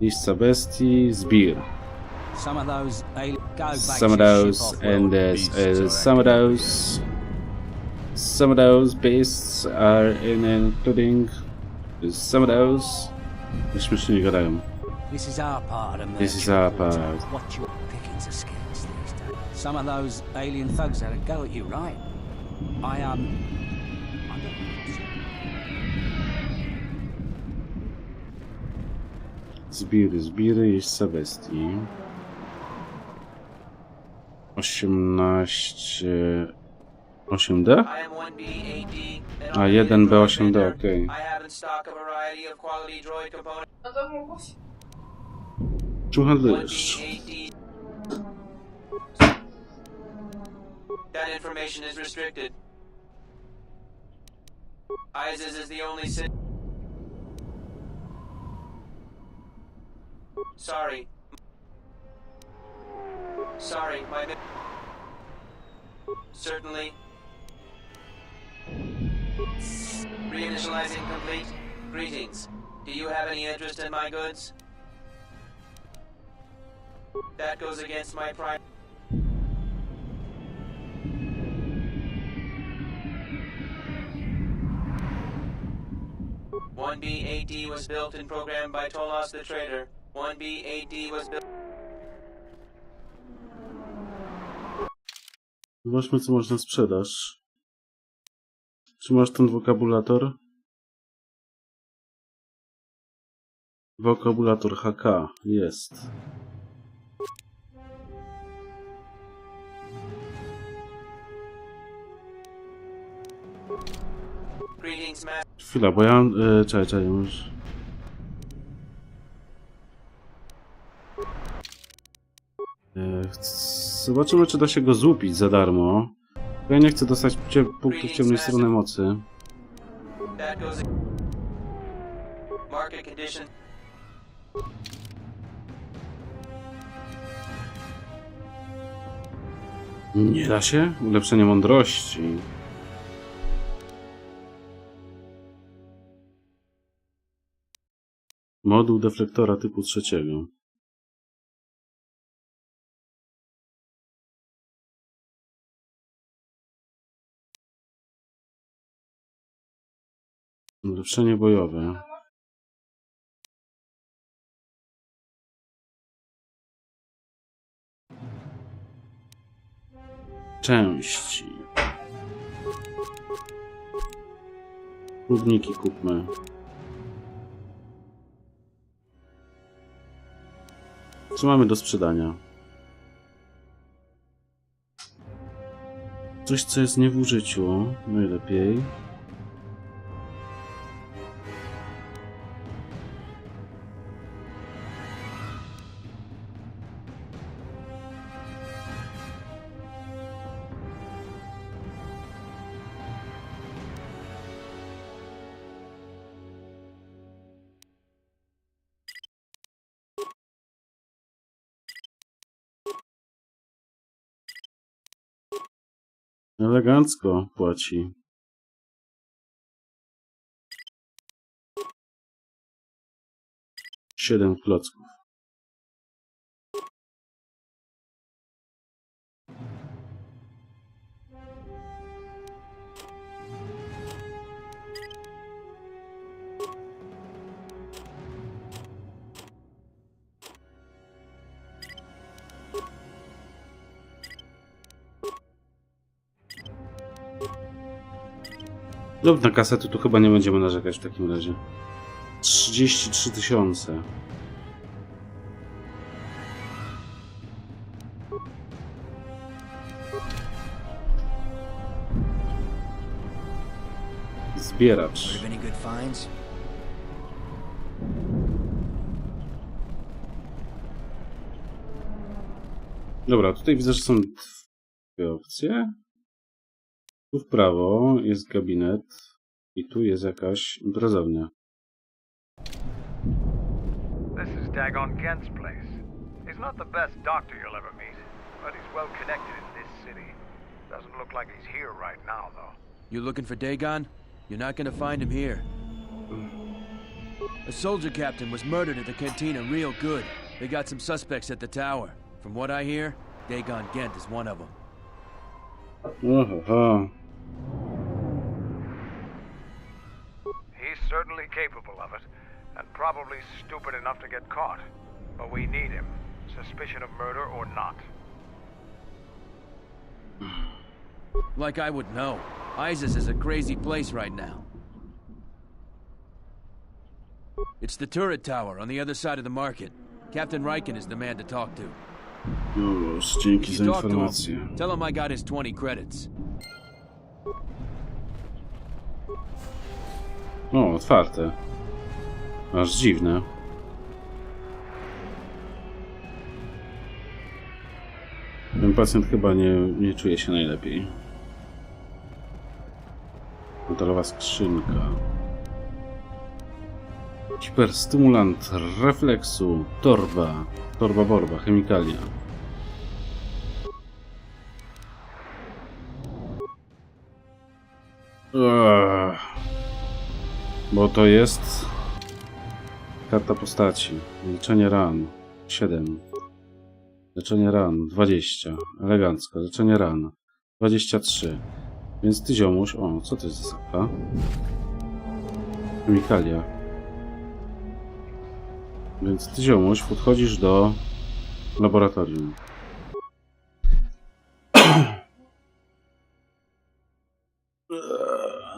Miejsca bestii, zbir. Some of those some of those beasts are including some of those. Śmiesznie nie gadają. This is our part of This is our part. Watch your pickings of skills these days. Some of those alien thugs had a go at you, right? I don't know. Zbiry, miejsca bestii. 18... 8D? A, 1B8D, okej. Czym handlujesz? That information is restricted. ISIS is the only Sith. Sorry. Sorry, my... Certainly. Reinitializing complete. Greetings. Do you have any interest in my goods? That goes against my prime. One B-AD was built and programmed by Tolos the Trader. One B-AD was built... Zobaczmy, co można sprzedaż. Czy masz ten wokabulator? Wokabulator HK. Jest. Chwila, bo ja... czekaj, już... Zobaczymy, czy da się go złupić za darmo. Ja nie chcę dostać punktów ciemnej strony mocy. Nie da się? Ulepszenie mądrości. Moduł deflektora typu 3. Ulepszenie bojowe. Części. Próbniki kupmy. Co mamy do sprzedania? Coś, co jest nie w użyciu. Najlepiej. Elegancko płaci. Siedem klocków. No, na kasety tu chyba nie będziemy narzekać w takim razie. 33 000. Zbieracz. Dobra, tutaj widzę, że są Dwie opcje. Tu w prawo jest gabinet i tu jest jakaś imprezownia. This is Dagon Kent's place. He's not the best doctor you'll ever meet, but he's well connected in this city. Doesn't look like he's here right now, though. You looking for Dagon? You're not gonna find him here. A soldier captain was murdered at the cantina real good. They got some suspects at the tower. From what I hear, Dagon Gent is one of them. He's certainly capable of it, and probably stupid enough to get caught. But we need him, suspicion of murder or not. Like I would know. ISIS is a crazy place right now. It's the turret tower on the other side of the market. Captain Riken is the man to talk to. Już, dzięki If za you talk to informację. him, tell him I got his 20 credits. O, otwarte. Aż dziwne. Ten pacjent chyba nie czuje się najlepiej. Metalowa skrzynka. Hiperstymulant refleksu. Torba. Torba-borba. Chemikalia. Bo to jest karta postaci. Leczenie ran 7. Leczenie ran 20. Elegancko. Leczenie ran 23. Więc ty, ziomuś... O, co to jest za sakwa? Chemikalia. Więc ty, ziomuś, podchodzisz do laboratorium.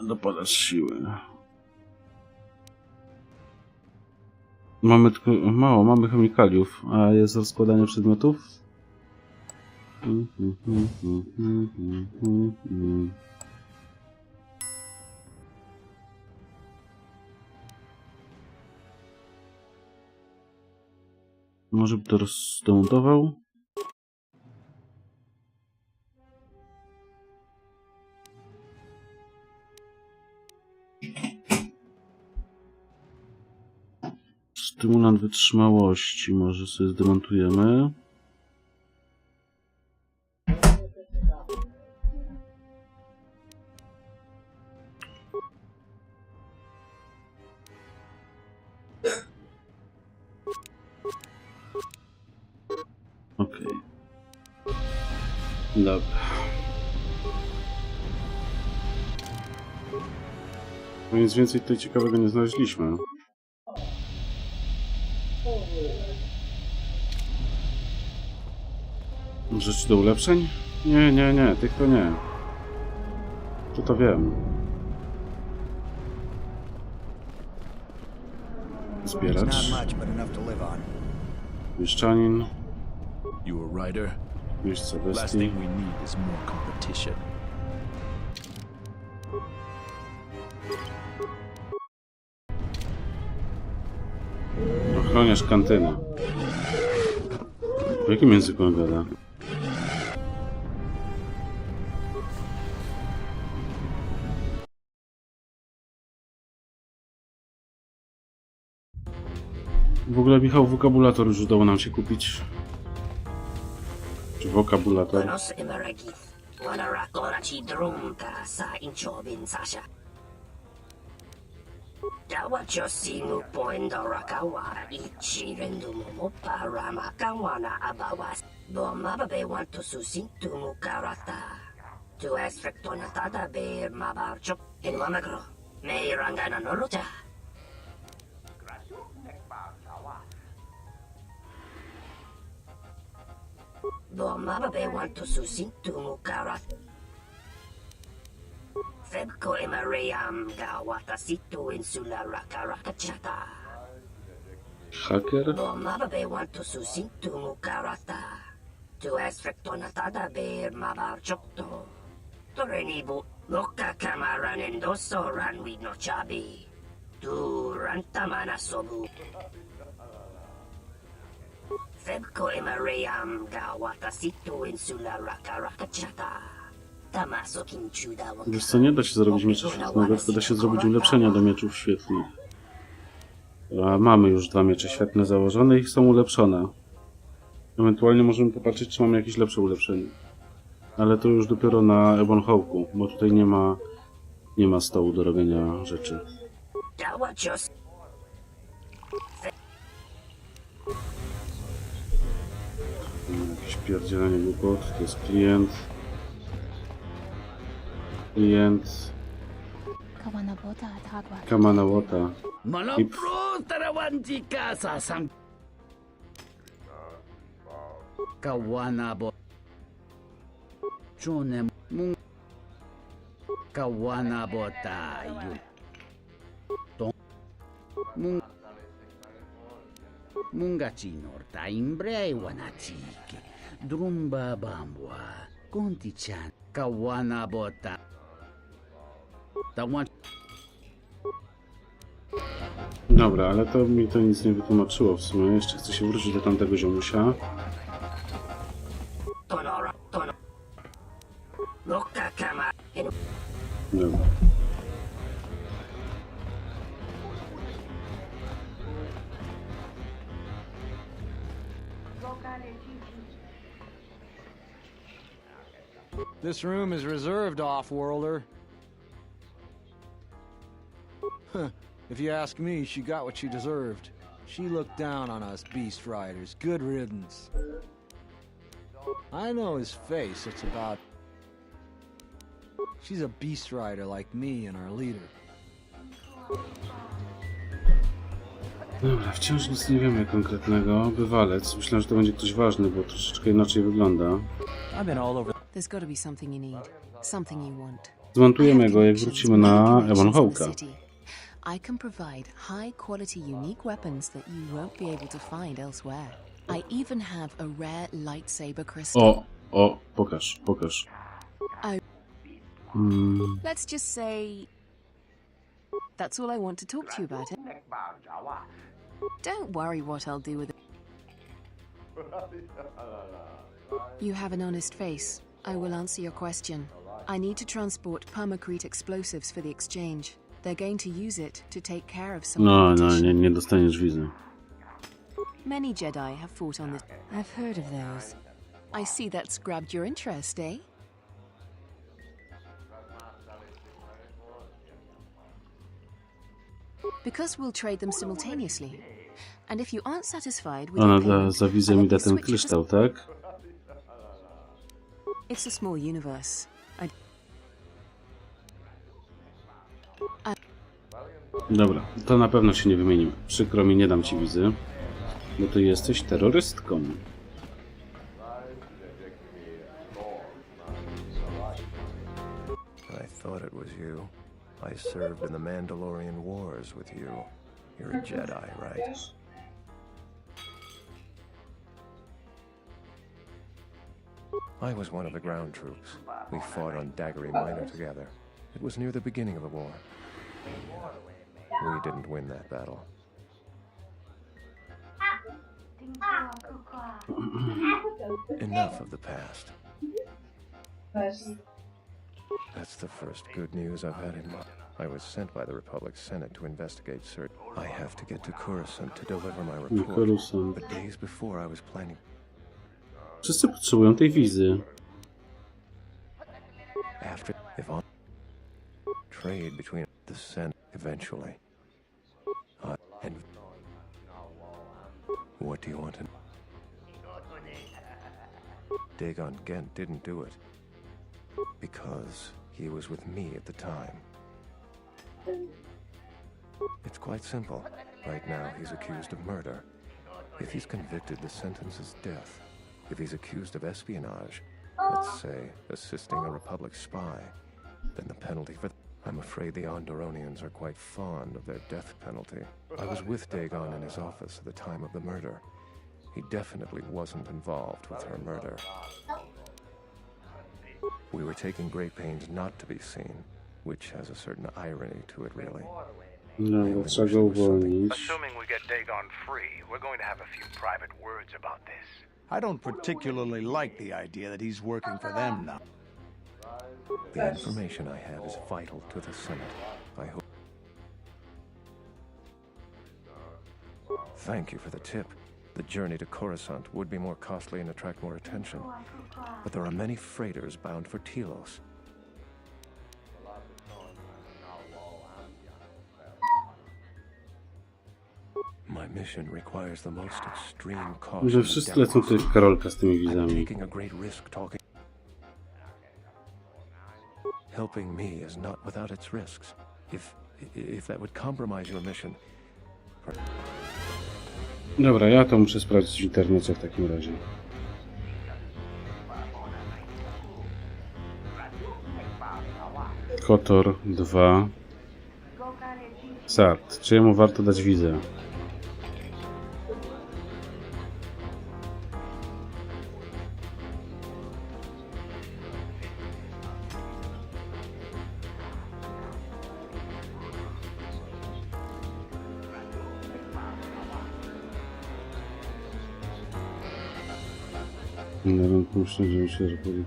Dopadasz siły. Mamy tylko mało, mamy chemikaliów, a jest rozkładanie przedmiotów? Może by to rozdemontował? Stymulant wytrzymałości. Może sobie zdemontujemy. Okej. Dobra. No nic więcej tutaj ciekawego nie znaleźliśmy. Rzeczy do ulepszeń? Nie, tych to nie. To wiem. Zbieracz. Mieszczanin. You a rider? Miejsce Last bestii. thing we need is more competition. Ochroniarz kantyny. W jakim języku on gada? W ogóle, Michał, wokabulator już udało nam się kupić. Czy wokabulator? Febko Emariam Gawatasitu Insula Rakarakachata. Hacker? Bomababe want to susintu mukarata. To esfrektonatada bear mabarchokto. Torenibu Loka Kamaran endoso ran with no chabi. Tu rantamana sobu. Febko Emariam ga watasitu insula rakarakachata. Tamasokin chuda Wiesz co, nie da się zrobić miecza świetlnego, tylko da się zrobić ulepszenia do mieczów świetlnych. A mamy już 2 miecze świetlne założone i są ulepszone. Ewentualnie możemy popatrzeć, czy mamy jakieś lepsze ulepszenie. Ale to już dopiero na Ebon Hawku, bo tutaj nie ma stołu do robienia rzeczy. Jakieś pierdzielenie głupot, to jest klient. Kamanawota. Kawanabo. Chune mung. Kawanabota yu. Ton. Mung. Mungachinor ta imbre wanachiki. Drumba bambwa. Kontichan. Kawanabota. Dobra, ale to mi to nic nie wytłumaczyło w sumie. Jeszcze chcę się wrócić do tamtego ziomusia. Dobra. This room is reserved, off-worlder. If you ask me, she got what she deserved. She looked down on us beast riders. Good riddance. I know his face, it's about... She's a beast rider like me and our leader. Dobra, wciąż nic nie wiemy konkretnego. Bywalec. Myślałem, że to będzie ktoś ważny, bo troszeczkę inaczej wygląda. Zmontujemy go, jak wrócimy na Ebon Hawka. I can provide high-quality, unique weapons that you won't be able to find elsewhere. I even have a rare lightsaber crystal. Pokaż. Let's just say that's all I want to talk to you about it. Don't worry what I'll do with it. You have an honest face. I will answer your question. I need to transport permacrete explosives for the exchange. They're going to use it to take care of some competition. Nie dostaniesz wizy. Many Jedi have fought on this. I've heard of those. I see that's grabbed your interest, eh? Because we'll trade them simultaneously. And if you aren't satisfied with Ona the payment, za wizę mi da ten kryształ, tak? It's a small universe. Dobra, to na pewno się nie wymienimy. Przykro mi, nie dam ci wizy, bo ty jesteś terrorystką. I thought it was you. I served in the Mandalorian Wars with you. You're a Jedi, right? I was one of the ground troops. We fought on Daggery Minor together. It was near the beginning of the war. We didn't win that battle. Enough of the past. That's the first good news I've had in my... I was sent by the Republic Senate to investigate certain... I have to get to Coruscant to deliver my report. But days before I was planning... Wszyscy potrzebują tej wizy. After... If on... Trade between the Senate eventually. And... What do you want to... Dagon Gent didn't do it. Because he was with me at the time. It's quite simple. Right now, he's accused of murder. If he's convicted, the sentence is death. If he's accused of espionage, let's say assisting a Republic spy, then the penalty for... I'm afraid the Onderonians are quite fond of their death penalty. I was with Dagon in his office at the time of the murder. He definitely wasn't involved with her murder. We were taking great pains not to be seen, which has a certain irony to it, really. No, trzeba go uwolnić. Assuming we get Dagon free, we're going to have a few private words about this. I don't particularly like the idea that he's working for them now. The information I have is vital to the Senate. I hope. Thank you for the tip. The journey to Coruscant would be more costly and attract more attention. But there are many freighters bound for Telos. My mission requires the most extreme caution. Że wszyscy lecą tutaj w Karolka z tymi wizami. Taking a great risk talking. Helping me is not without its risks. If that would compromise your mission. Dobra, ja to muszę sprawdzić w internecie w takim razie. KOTOR 2. Sart. Czy jemu warto dać wizę? Onderon myślę, że myślę, że powinien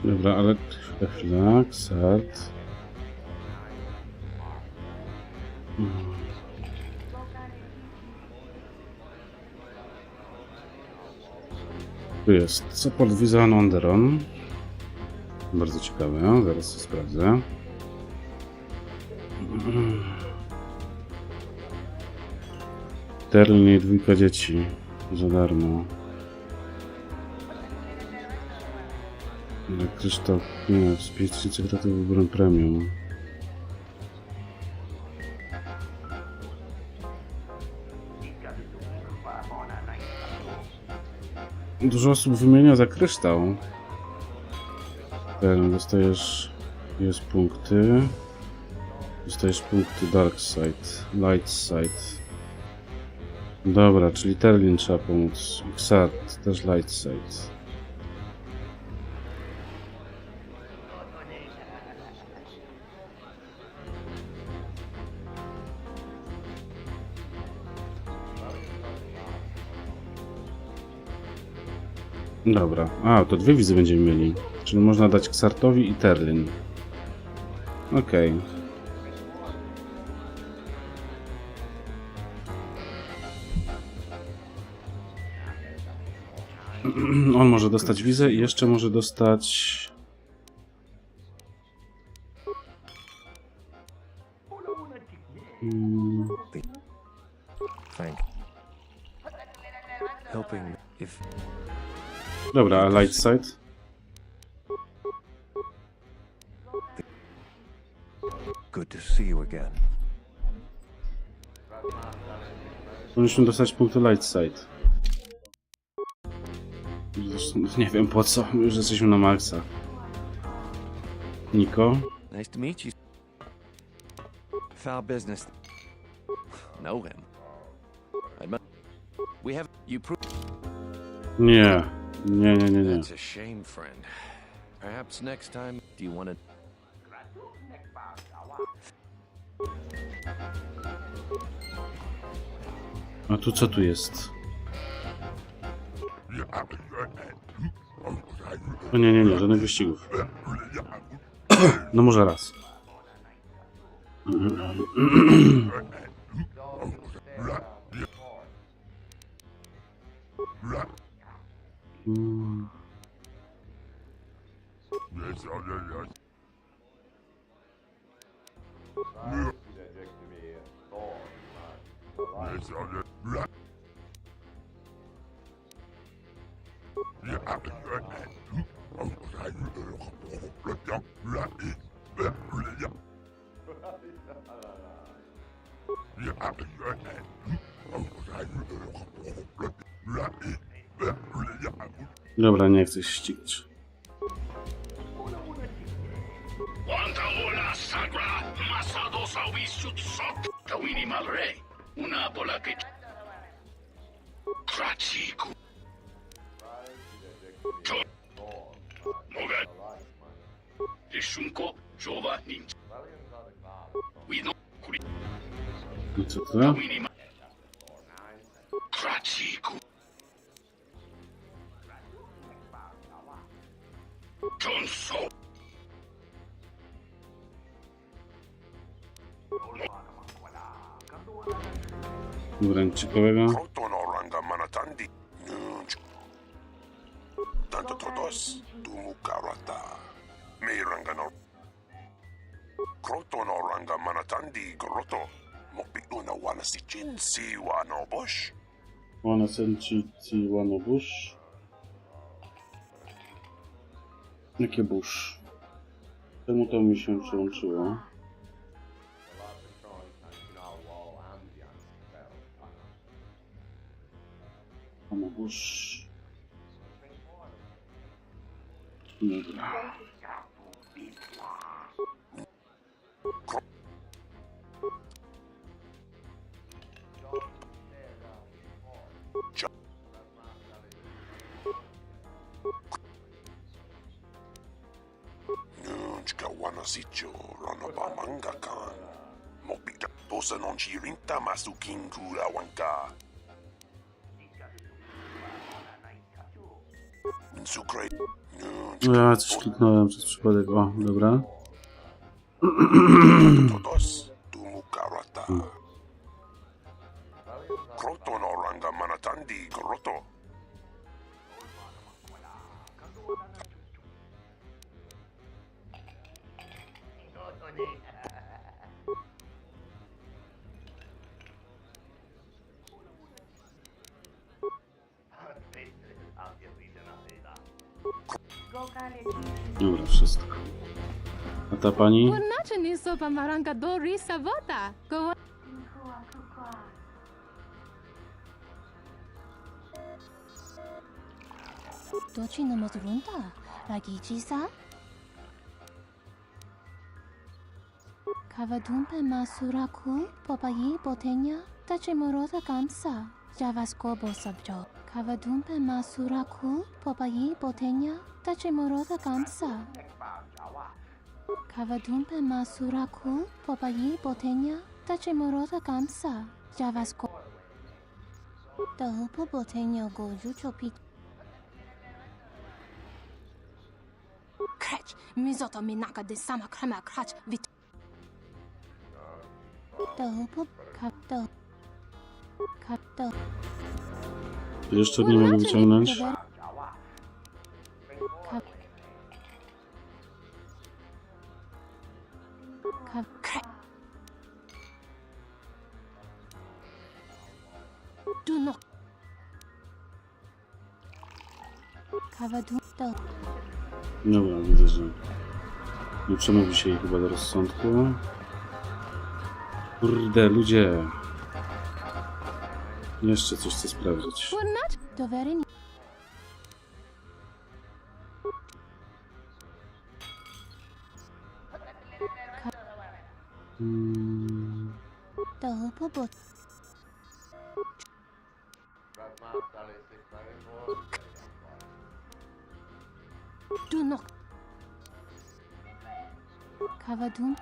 Dobra, ale chwila, Sart. Tu jest support visa na Onderon. Bardzo ciekawe, zaraz to sprawdzę. Terlin i 2 dzieci za darmo. Ale kryształ, nie, z 5000 kratów wyborem premium. Dużo osób wymienia za kryształ. Ten dostajesz punkty. Dostajesz punkty Dark Side, Light Side. Dobra, czyli Terlin trzeba pomóc. Xart też Light Side. Dobra, to 2 wizy będziemy mieli. Czyli można dać Xartowi i Terlin. Okej. On może dostać wizę i jeszcze może dostać... Dobra, Light Side. Good to see you again. Powinniśmy dostać punkty Light Side. Zresztą nie wiem po co, już jesteśmy na maksa. Niko? Nice to meet you. Foul business. Know him. We have you Nie. That's a shame, friend. Perhaps next time, do you want to... A tu co tu jest? O nie, żadnych wyścigów. No może raz. Dobra, nie chcę się ścigać. I co to? Dobra, nic ciekawego. Tanto todos tumukarata. Mirangano. Krotono ranga manatandi goroto. Mopituna wana si chin si wano bush. Wana senci ci wano bush. Jakie bush? Czemu to mi się przyłączyło? Wano bush. Dobra. Sitio Ranaba Manga Kan. Mopita Tosa non Chirinta Masukin Kura Wanka. Sukre. Ja coś kliknąłem przez przypadek. O, dobra. Todos Tumukarata. Krotono Ranga Manatandi Goroto. Dobra, wszystko. A ta pani? Doci no mozrunta, Ragichi-san? Kavadumpe masuraku, popayi botenya, tachimorosa kamsa, javaskobo sabjo. Kavadumpe masuraku, popayi botenya, tachimorosa kamsa. Kavadumpe masuraku, popayi botenya, tachimorosa kamsa, javaskobo. Dahupo botenya go juchopit. Krach, mizoto minaka de sama krema krach vit. Dahupo kapto. Kapto. Jeszcze nie mogę wyciągnąć. Dobra, widzę, że nie przemówi się jej chyba do rozsądku. Kurde, ludzie. Jeszcze coś chcę sprawdzić. Kavadum.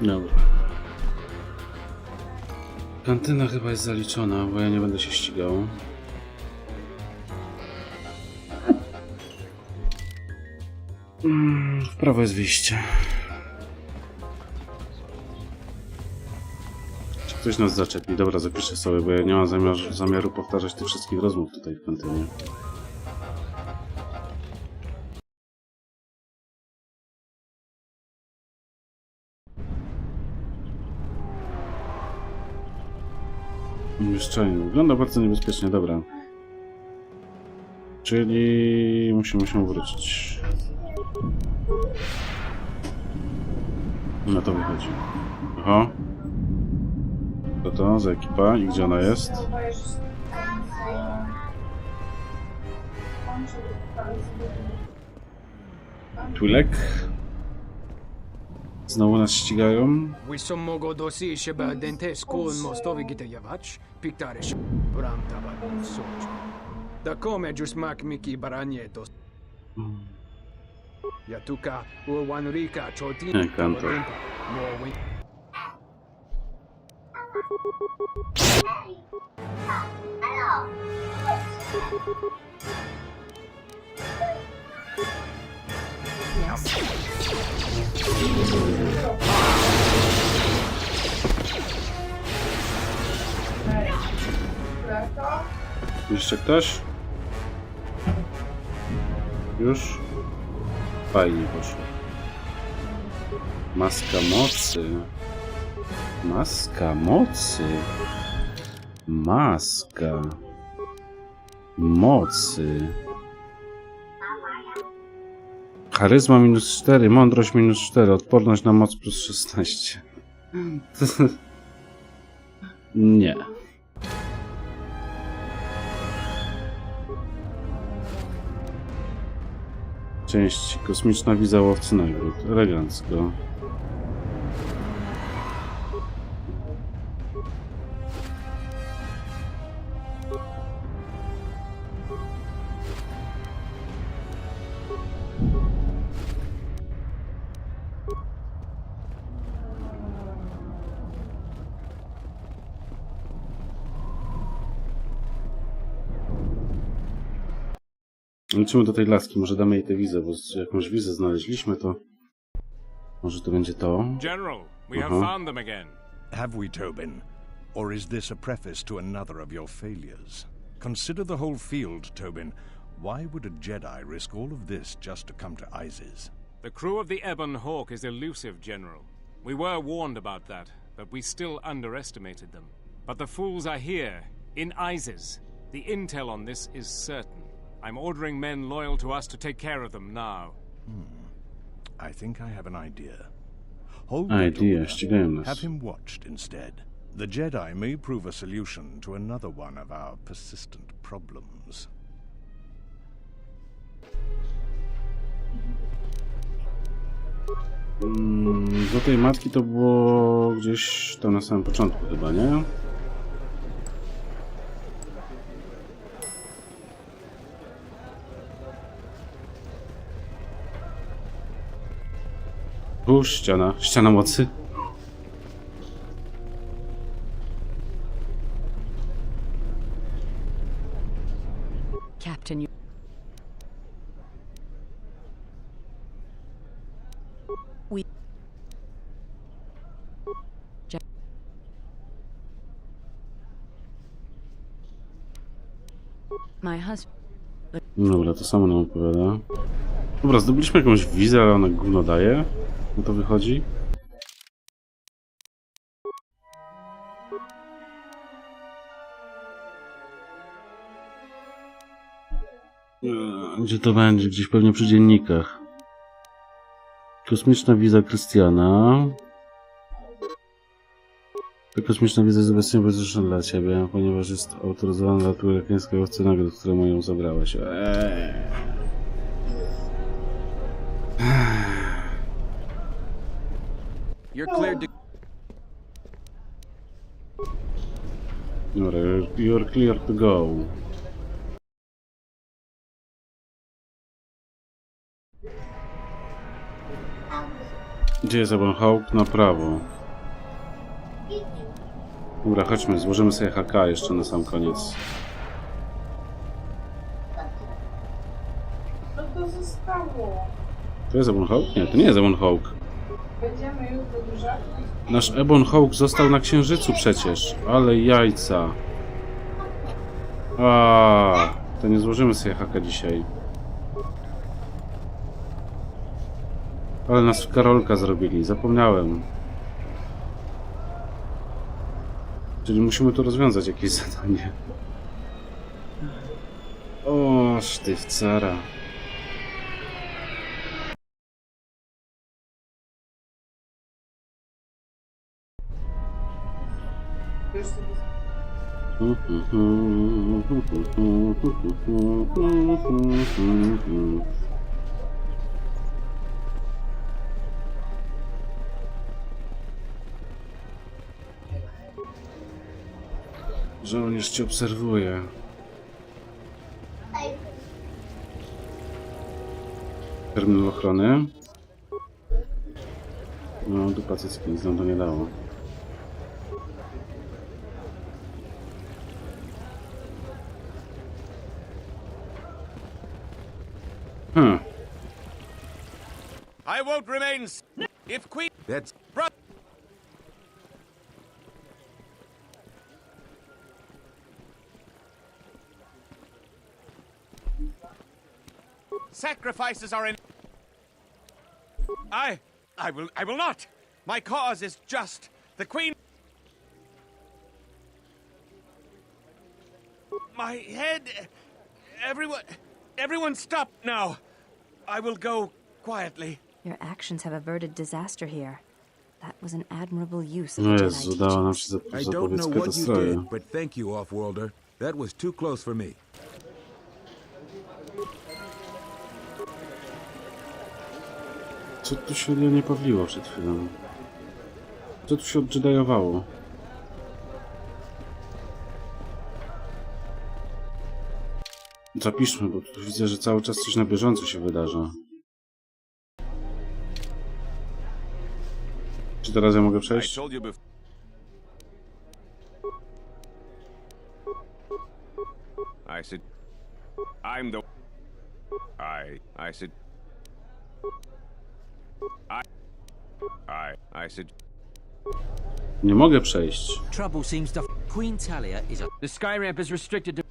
Dobra. Kantyna chyba jest zaliczona, bo ja nie będę się ścigał. W prawo jest wyjście. Czy ktoś nas zaczepi? Dobra, zapiszę sobie, bo ja nie mam zamiaru powtarzać tych wszystkich rozmów tutaj w kantynie. Umieszczenie. Wygląda bardzo niebezpiecznie, dobra. Czyli musimy się wrócić. Na to wychodzi. Aha. Co to za ekipa i gdzie ona jest? Twilek. Znowu nas ścigają? Wisom mogo dosi sheba dente skol mostovi gitayavaj, piktarish bram tabat soch. Da come jus mak miki baranietos. Yatuka uwanrika chotin. Canto. Jeszcze ktoś? Już? Fajnie poszło. Maska mocy. Maska mocy. Maska mocy. Charyzma -4, mądrość -4, odporność na moc +16. Nie. Części. Kosmiczna wiza łowcy nagród. Elegancko. Lecimy do tej laski, może damy jej tę wizę, bo jakąś wizę znaleźliśmy, to może to będzie to. General, we have found them again. Have we, Tobin? Or is this a preface to another of your failures? Consider the whole field, Tobin. Why would a Jedi risk all of this just to come to Isis? The crew of the Ebon Hawk is elusive, General. We were warned about that, but we still underestimated them. But the fools are here, in Isis. The intel on this is certain. I'm ordering men loyal to us to take care of them now. I think I have an idea. Hold Idea, ścigają nas. Have him watched instead. The Jedi may prove a solution to another one of our persistent problems. Do tej matki to było gdzieś tam na samym początku chyba, nie? Ściana. Ściana mocy. Captain, we my husband. Dobra, to samo nam opowiada. Dobra, zdobyliśmy jakąś wizę, ale ona gówno daje. No to wychodzi. Gdzie to będzie? Gdzieś pewnie przy dziennikach. Kosmiczna wiza Krystiana. Ta kosmiczna wiza jest obecnie bezpieczna dla ciebie, ponieważ jest autoryzowana dla turekeńskiej łowcy nagród, któremu ją zabrałeś. You're cleared to... You're clear to go. Gdzie jest Ebon Hawk? Na prawo. Dobra, chodźmy, złożymy sobie HK jeszcze na sam koniec. Co to zostało? To jest Ebon Hawk? Nie, to nie jest Ebon Hawk. Będziemy już wydłużać? Nasz Ebon Hawk został na Księżycu przecież. Ale jajca. To nie złożymy sobie HK dzisiaj. Ale nas w Karolka zrobili, zapomniałem. Czyli musimy tu rozwiązać jakieś zadanie. O, sztywcara. Żołnierz cię obserwuje. Terminal ochrony. No, dupa cycki, nic nam to nie dało. I won't remain if Queen. That's Sacrifices are in. I will not. My cause is just. The Queen. My head. Everyone stop now. I will go quietly. Your actions have averted disaster here. That was an admirable use of No the Jezu, Jedi dała nam teachings. się I don't know zapowiedź what you katastrofy. did, but thank you, Offworlder. That was too close for me. Co tu się nie pawliło przed chwilą? Co tu się odjedajowało? Zapiszmy, bo tu widzę, że cały czas coś na bieżąco się wydarza. Czy teraz ja mogę przejść? I said, I'm the. I said. I said. Nie mogę przejść. Trouble seems to. Queen Talia is a. The sky ramp is restricted to.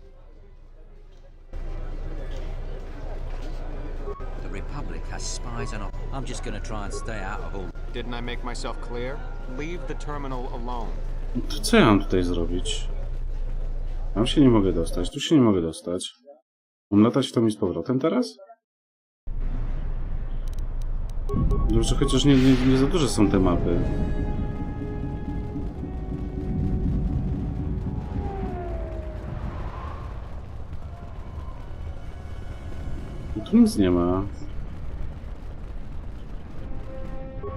The Republic has spies and. I'm just gonna try and stay out of all. Didn't I make myself clear? Leave the terminal alone. To co ja mam tutaj zrobić? Tam się nie mogę dostać, tu się nie mogę dostać. Mam latać w tom i z powrotem teraz? Dobrze, chociaż nie za duże są te mapy. Tu nic nie ma.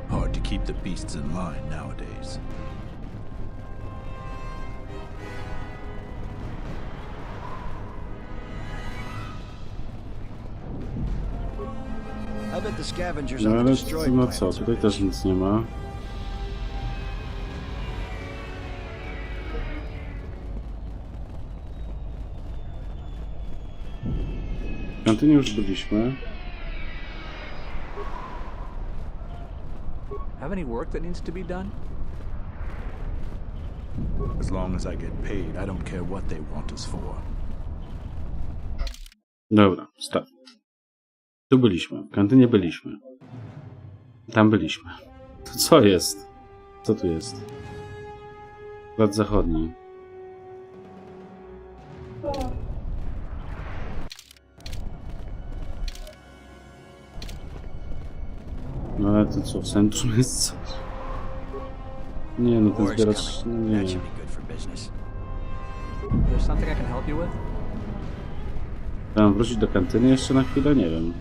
Hard to keep the beasts in line nowadays. I bet the scavengers No on the ale destroyed no planets co, are tutaj też nic nie ma. W kantynie już byliśmy. Have any work that needs to be done? As long as I get paid, I don't care what they want us for. Dobra, stop. Tu byliśmy, w kantynie byliśmy. Tam byliśmy. To co jest? Co tu jest? Plac zachodni. No ale to co, w centrum jest coś? Nie, no ten zbieracz... Nie. There's something I can help you with? Mam wrócić do kantyny jeszcze na chwilę? Nie wiem.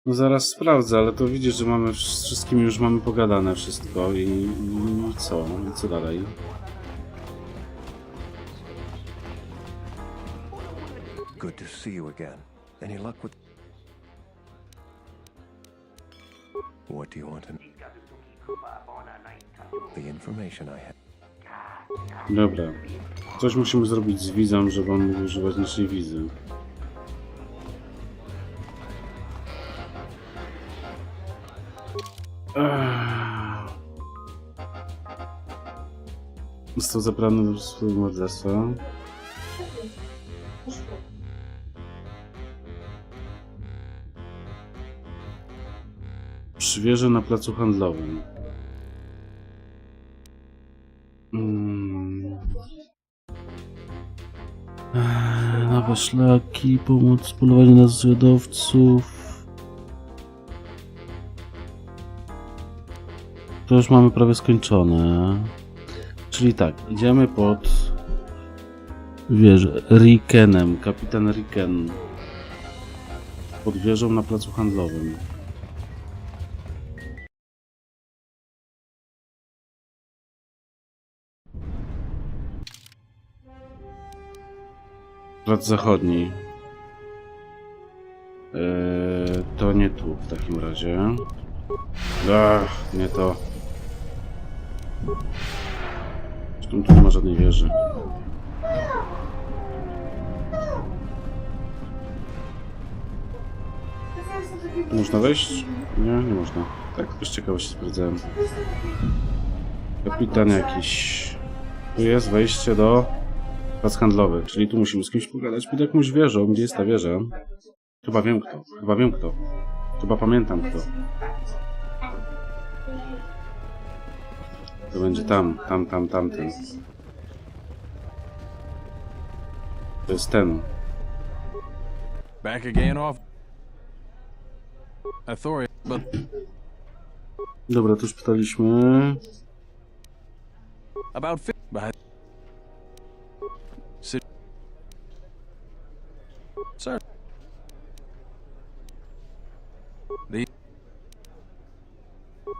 No zaraz sprawdzę, ale to widzisz, że mamy z wszystkimi już mamy pogadane wszystko i co? I co dalej? Good to see you again. Any luck with... What do you want to know? The information I have. Dobra. Coś musimy zrobić z wizą, żeby on mógł używać naszej wizy. Został zabrany do swojego morderstwa. Przy wieży na placu handlowym. Nowe szlaki, pomoc w polowaniu na zwiadowców. To już mamy prawie skończone. Czyli tak, idziemy pod wieżę Rikenem, kapitan Riken. pod wieżą na placu handlowym. Plac zachodni. To nie tu w takim razie. Ach, nie to. Zresztą tu nie ma żadnej wieży. Można wejść? Nie, nie można. Tak, tylko z ciekawości sprawdzałem. Kapitan jakiś. Tu jest wejście do plac handlowy, czyli tu musimy z kimś pogadać pod jakąś wieżą. Gdzie jest ta wieża? Chyba wiem kto. Chyba wiem kto. Chyba pamiętam kto. To będzie tamten. To jest ten. Back again off. Authority, but... Dobra, to już pytaliśmy. About Sir.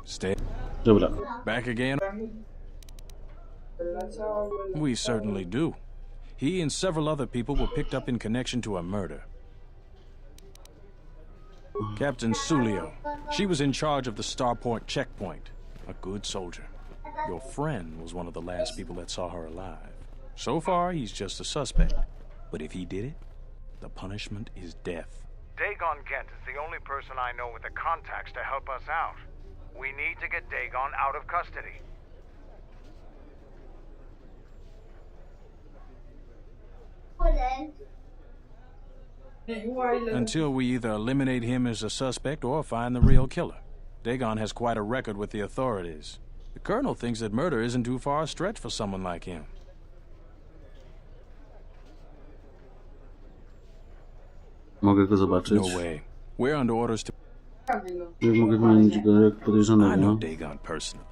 Stay. Dobra. Back again. We certainly do. He and several other people were picked up in connection to a murder. Captain Sulio. She was in charge of the Starport checkpoint. A good soldier. Your friend was one of the last people that saw her alive. So far, he's just a suspect. But if he did it, the punishment is death. Dagon Gent is the only person I know with the contacts to help us out. We need to get Dagon out of custody. Until we either eliminate him as a suspect or find the real killer. Dagon has quite a record with the authorities. The Colonel thinks that murder isn't too far a stretch for someone like him. Mogę go zobaczyć. No way. We're under orders to... Jak mogę wymienić go jak I know podejrzanego? Dagon personally.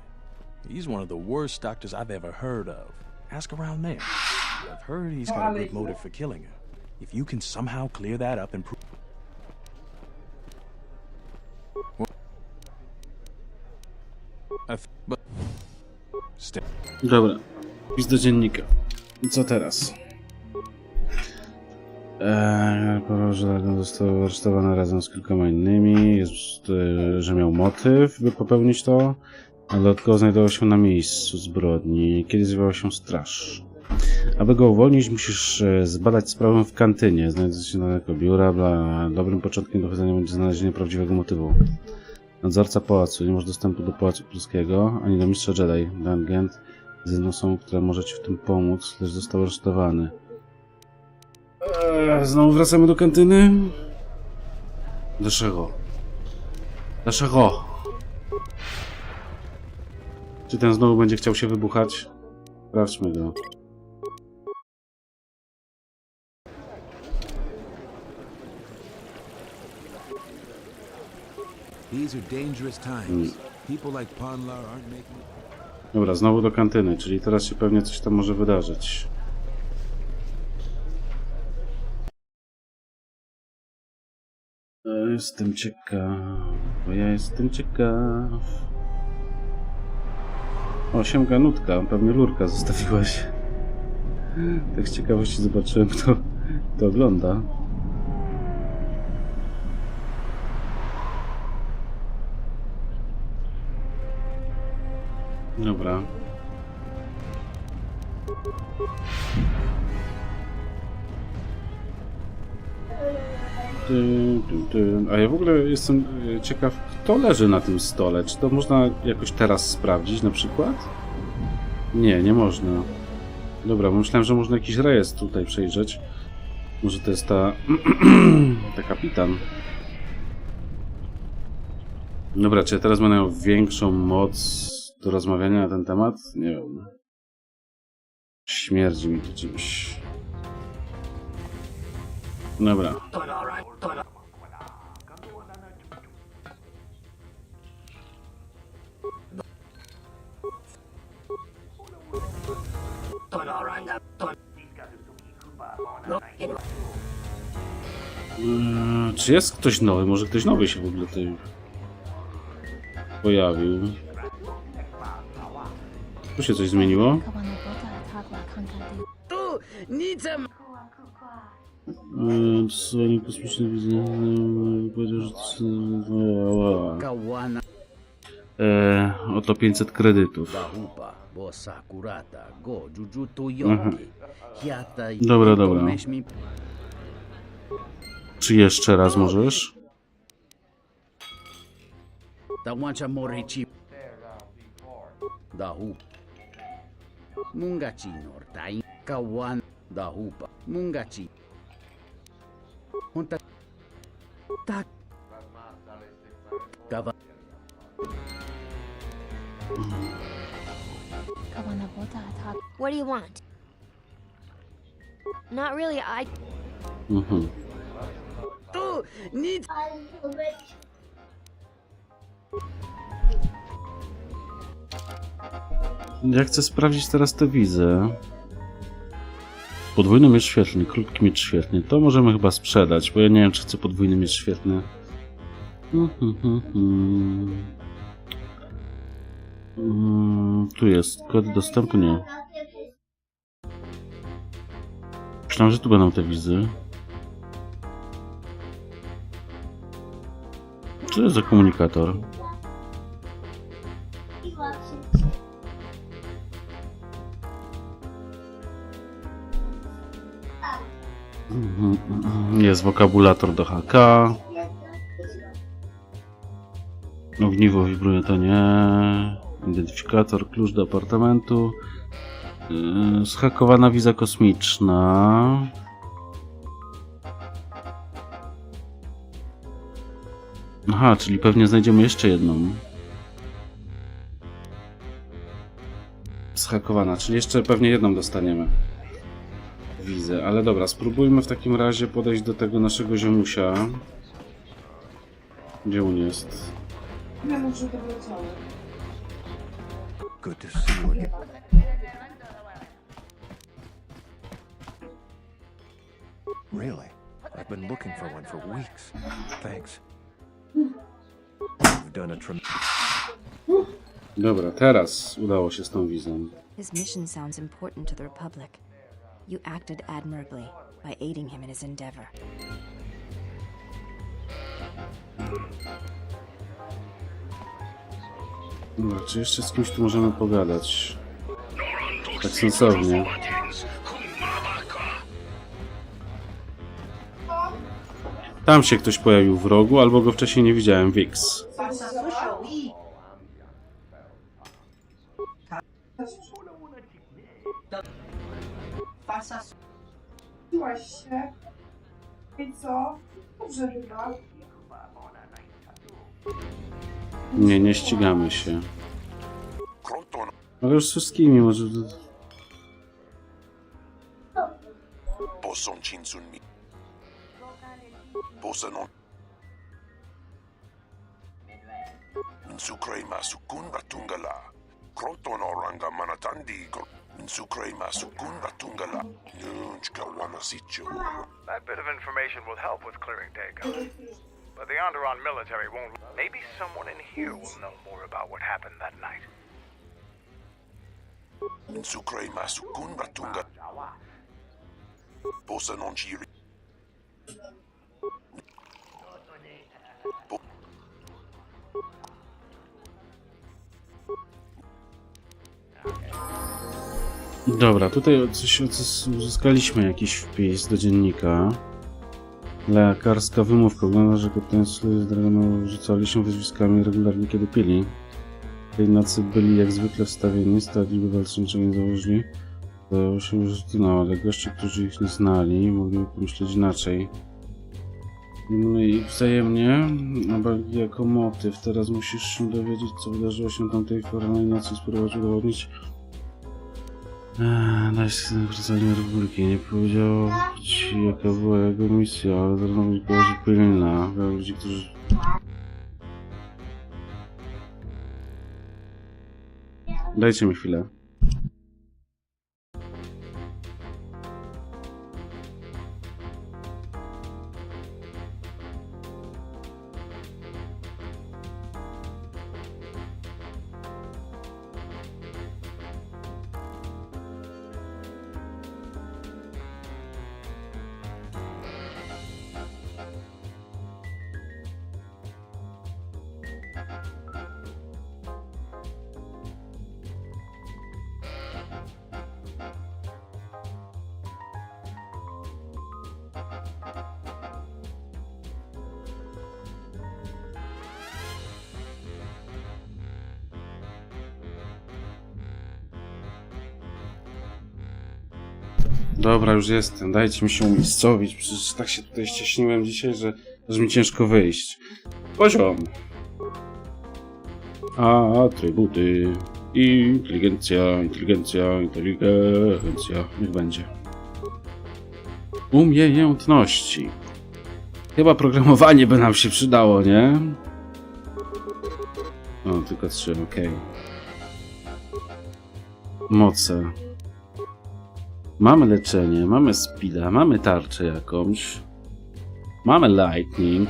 He's one of the worst doctors I've ever heard of. Ask around there. I've heard he's got a good motive for killing her. If you can somehow clear that up and prove... Dobra. Wpis do dziennika. I co teraz? Żelagon został aresztowany razem z kilkoma innymi. Jest, że miał motyw, by popełnić to. A dodatkowo znajdował się na miejscu zbrodni, kiedy zjawała się straż. Aby go uwolnić, musisz zbadać sprawę w kantynie. Znajdując się daleko biura. Dobrym początkiem dochodzenia będzie znalezienie prawdziwego motywu. Nadzorca pałacu. Nie masz dostępu do pałacu królewskiego, ani do mistrza Jedi. Dan Gent jest jedną osobą, która może ci w tym pomóc, lecz został aresztowany. Znowu wracamy do kantyny. Dlaczego? Dlaczego? Czy ten znowu będzie chciał się wybuchać? Sprawdźmy go. These are dangerous times. People like Ponlar aren't making... Dobra, znowu do kantyny, czyli teraz się pewnie coś tam może wydarzyć. Jestem ciekaw, bo ja jestem ciekaw. O, siemka nutka, pewnie lurka zostawiłaś. Tak z ciekawości zobaczyłem, kto ogląda. Dobra. A ja w ogóle jestem ciekaw, kto leży na tym stole. Czy to można jakoś teraz sprawdzić na przykład? Nie, nie można. Dobra, bo myślałem, że można jakiś rejestr tutaj przejrzeć. Może to jest ta... ta kapitan. Dobra, czy ja teraz będę miał większą moc do rozmawiania na ten temat? Nie wiem. Śmierdzi mi to czymś. Dobra. Czy jest ktoś nowy? Może ktoś nowy się w ogóle tutaj pojawił. Tu się coś zmieniło? Słownik kosmiczny widzę. Powiedział, że oto 500 kredytów. Aha. Dobra, dobra. Czy jeszcze raz możesz? What do you want? Not really, I... Ja chcę sprawdzić teraz tę wizę. Podwójny miecz świetlny, krótki miecz świetlny. To możemy chyba sprzedać, bo ja nie wiem, czy chcę podwójny miecz świetlny. Tu jest kod dostępu, nie. Myślałem, że tu będą te wizy. Co to jest za komunikator? Jest wokabulator do HK. Ogniwo wibruje, to nie. Identyfikator, klucz do apartamentu. Zhakowana wiza kosmiczna. Aha, czyli pewnie znajdziemy jeszcze jedną. Zhakowana, czyli jeszcze pewnie jedną dostaniemy. Wizę, ale dobra, spróbujmy w takim razie podejść do tego naszego ziomusia. Gdzie on jest? Nie mów, że to było całe. Good to see you again. Really? I've been looking for one for weeks. Thanks. You've done a Dobra, teraz udało się z tą wizą. His mission sounds important to the Republic. You acted admirably by aiding him in his endeavor. Dobra, czy jeszcze z kimś tu możemy pogadać? Tak sensownie. Tam się ktoś pojawił w rogu, albo go wcześniej nie widziałem. Wix. Ściłaś się. I co? Dobrze chyba. Nie, nie ścigamy się. Ale już z wszystkimi może... Insukrema sukun batungala. Kroton oranga manatandi. Insukrema sukun batungala. Nunchka wanasicho. That bit of information will help with clearing Dagon. But the Onderon military won't... Maybe someone in here will know more about what happened that night. Insukrema sukun batungala. Bosa non chiri. Dobra, tutaj coś uzyskaliśmy jakiś wpis do dziennika. Lekarska wymówka. Wygląda, że kapitan z Dragonu rzucali się wyzwiskami regularnie, kiedy pili. Tej nocy byli jak zwykle wstawieni, stali by walczyć, niczego nie założyli. Zdawało się, że zginęło, ale goście, którzy ich nie znali, mogli pomyśleć inaczej. No i wzajemnie, jako motyw. Teraz musisz się dowiedzieć, co wydarzyło się tamtej formalnej nocy i spróbować udowodnić. Wracanie Republiki. Nie powiedział ci, jaka była jego misja, ale trudno była, że pilna. Dla ludzi, którzy... Dajcie mi chwilę. Dobra, już jestem. Dajcie mi się umiejscowić. Przecież tak się tutaj ścieśniłem dzisiaj, że aż mi ciężko wyjść. Poziom. Atrybuty. Inteligencja, inteligencja, inteligencja. Niech będzie. Umiejętności. Chyba programowanie by nam się przydało, nie? O, tylko 3, okej. Moce. Mamy leczenie, mamy speeda, mamy tarczę jakąś. Mamy lightning.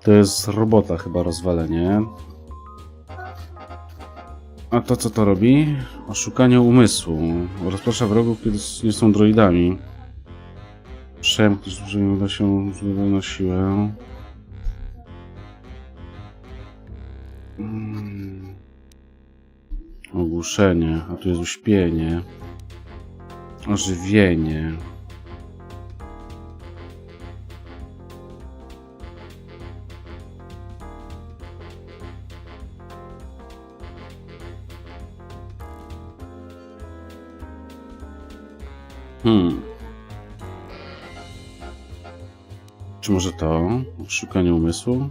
To jest robota chyba rozwalenie. A to co to robi? Oszukanie umysłu. Rozprasza wrogów, kiedy nie są droidami. Przemknąć, że nie uda się na siłę. Ogłuszenie, a tu jest uśpienie. Ożywienie. Czy może to? Szukanie umysłu?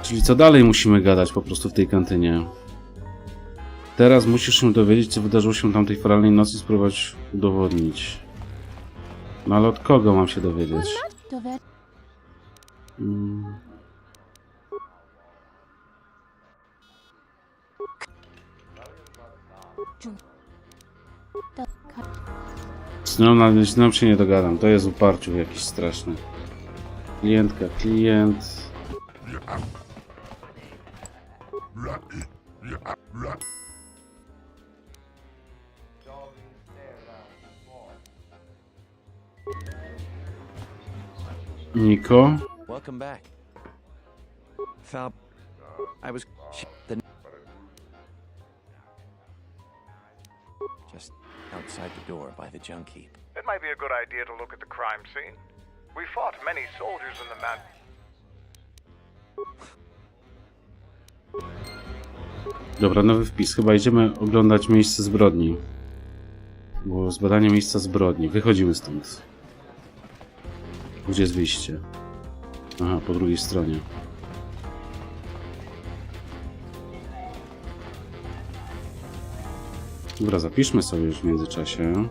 Czyli co dalej musimy gadać po prostu w tej kantynie? Teraz musisz się dowiedzieć, co wydarzyło się tamtej feralnej nocy i spróbować udowodnić. No ale od kogo mam się dowiedzieć? Z nią się nie dogadam. To jest uparciu jakiś straszny. Klientka, klient. Niko. Welcome back. Fal, I was just outside the door by the junk heap. It might be a good idea to look at the crime scene. We fought many soldiers in the man. Dobra, nowy wpis. Chyba idziemy oglądać miejsce zbrodni. Było zbadanie miejsca zbrodni. Wychodzimy stąd. Gdzie jest wyjście? Aha, po drugiej stronie. Dobra, zapiszmy sobie już w międzyczasie.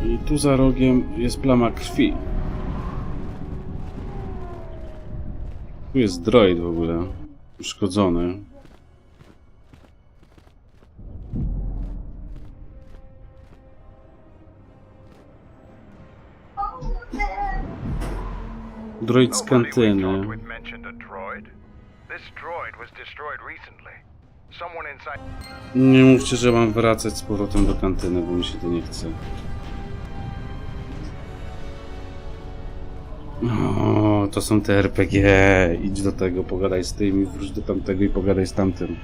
I tu za rogiem jest plama krwi. Tu jest droid w ogóle. Uszkodzony. Droid z kantyny. Nie mówcie, że mam wracać z powrotem do kantyny, bo mi się to nie chce. O, to są te RPG. Idź do tego, pogadaj z tym i wróć do tamtego i pogadaj z tamtym.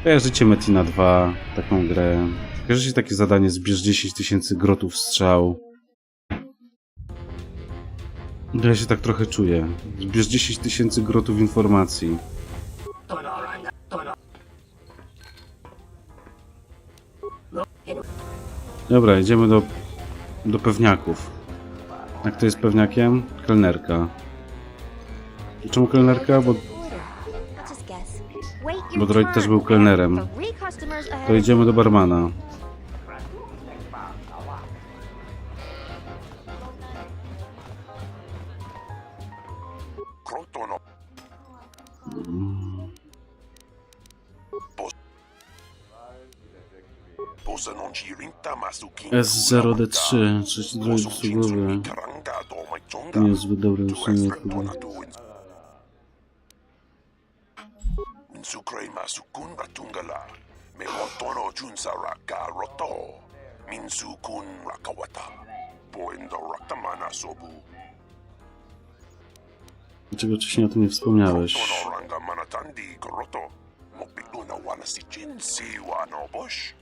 Kojarzycie Metina 2, taką grę. Kojarzycie takie zadanie, zbierz 10 000 grotów strzał. Ja się tak trochę czuję. Zbierz 10 000 grotów informacji. Dobra, idziemy do pewniaków. A kto jest pewniakiem? Kelnerka. I czemu kelnerka? Bo droid też był kelnerem. To idziemy do barmana. S0D3, trzeci droid usługowy. Nie jest zbyt dobrym usługiem. Dlaczego wcześniej o tym nie wspomniałeś? Onoranga manatandi koroto. Mopilu na wana si jinsi wano bosh.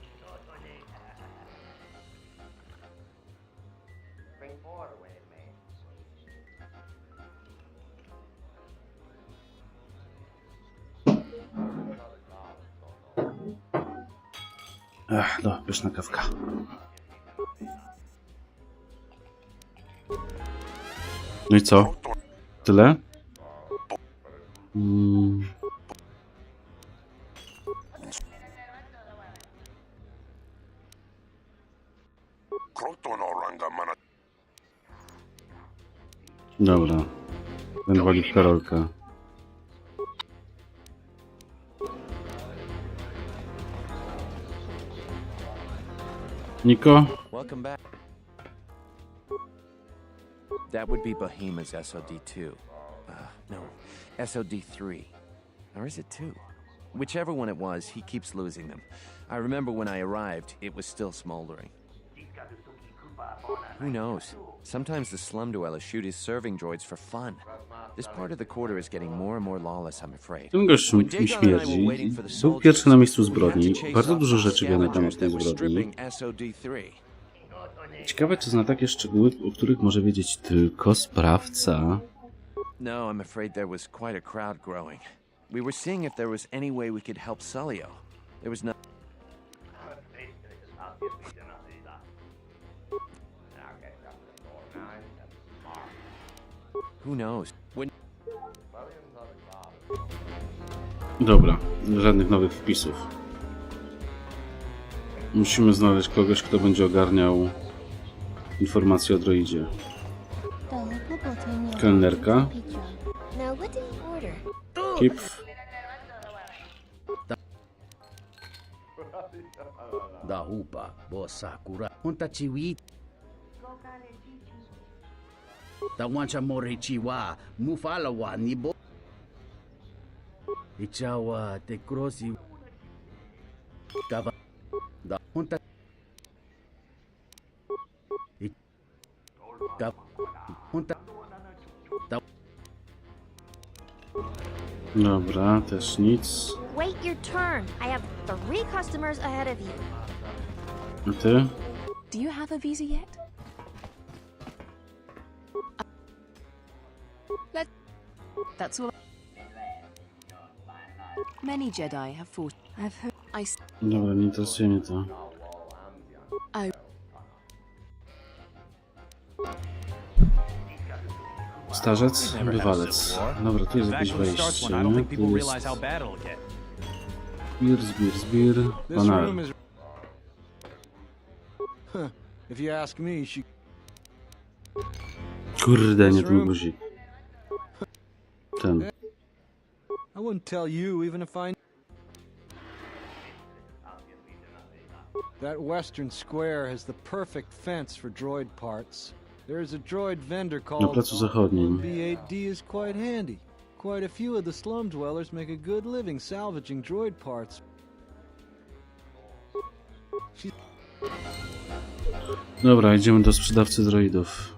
Ach, no, pyszna kawka. No i co? Tyle? Dobra. Ten wali w Karolka. Niko? Welcome back. That would be Bahima's SOD-2. No, SOD-3. Or is it 2? Whichever one it was, he keeps losing them. I remember when I arrived, it was still smoldering. Who knows? Sometimes the slum dwellers shoot his serving droids for fun. This part of the quarter is getting more and more lawless, I'm afraid. Ten gościu mi śmierdzi. Był pierwszy na miejscu zbrodni. Bardzo dużo rzeczy wie na temat tej zbrodni. Ciekawe, czy zna takie szczegóły, o których może wiedzieć tylko sprawca. No, I'm afraid there was quite a crowd growing. We were seeing if there was any way we could help Sulio. There was no... Who knows? When... Dobra, żadnych nowych wpisów. Musimy znaleźć kogoś, kto będzie ogarniał informacje o droidzie. Kelnerka. Kip. Da hupa, bo sakura. Hunta chiwi. Da wancha morichiwa, mufala wa nibo. Ichawa te crossi. Kava. Da hunta. Hunta. Dobra, też nic. Wait your turn. I have 3 customers ahead of you. A ty? Do you have a visa yet? That's all. Many Jedi have fought. I've heard. Dobra, nie interesuje mnie to. Starzec, bywalec. Dobra, tu jest jakieś wejście. Tu jest... Zbir. Banar. If you ask me, she... Kurde, nie ten guzik. Ten. I wouldn't tell you even if I... That western square has the perfect fence for droid parts. There is a droid vendor Na called placu zachodnim. B8D is quite handy. Quite a few of the slum dwellers make a good living salvaging droid parts. Dobra, idziemy do sprzedawcy droidów.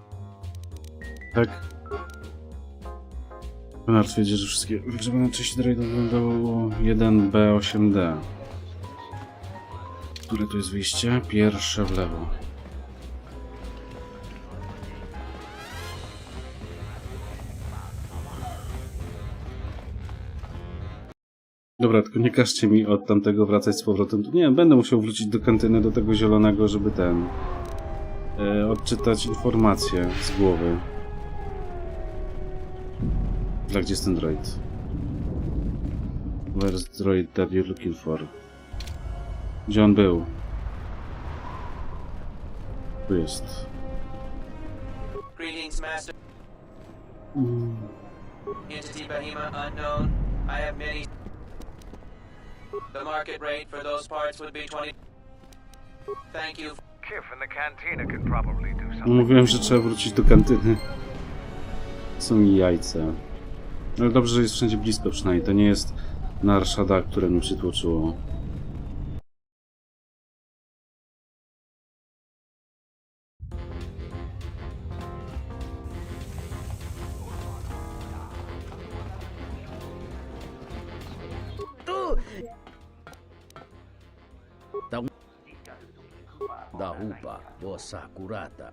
Tak? Banar twierdzi, że wszystkie wygrzebione części droidów wyglądało 1B8D. Które tu jest wyjście? Pierwsze w lewo. Dobra, tylko nie każcie mi od tamtego wracać z powrotem. Nie, będę musiał wrócić do kantyny, do tego zielonego, żeby odczytać informacje z głowy. Dla gdzie jest ten droid? Where's droid that you're looking for? Gdzie on był? Tu jest. Greetings, Master. Entity Bahima unknown. I have many. The market rate for those parts would be 20. Thank you. Kif in the cantina can probably do something. Mówiłem, że trzeba wrócić do kantyny. Są mi jajca. Ale dobrze, że jest wszędzie blisko przynajmniej. To nie jest Narshada, które mi przytłoczyło. Da hupa bosa kurata.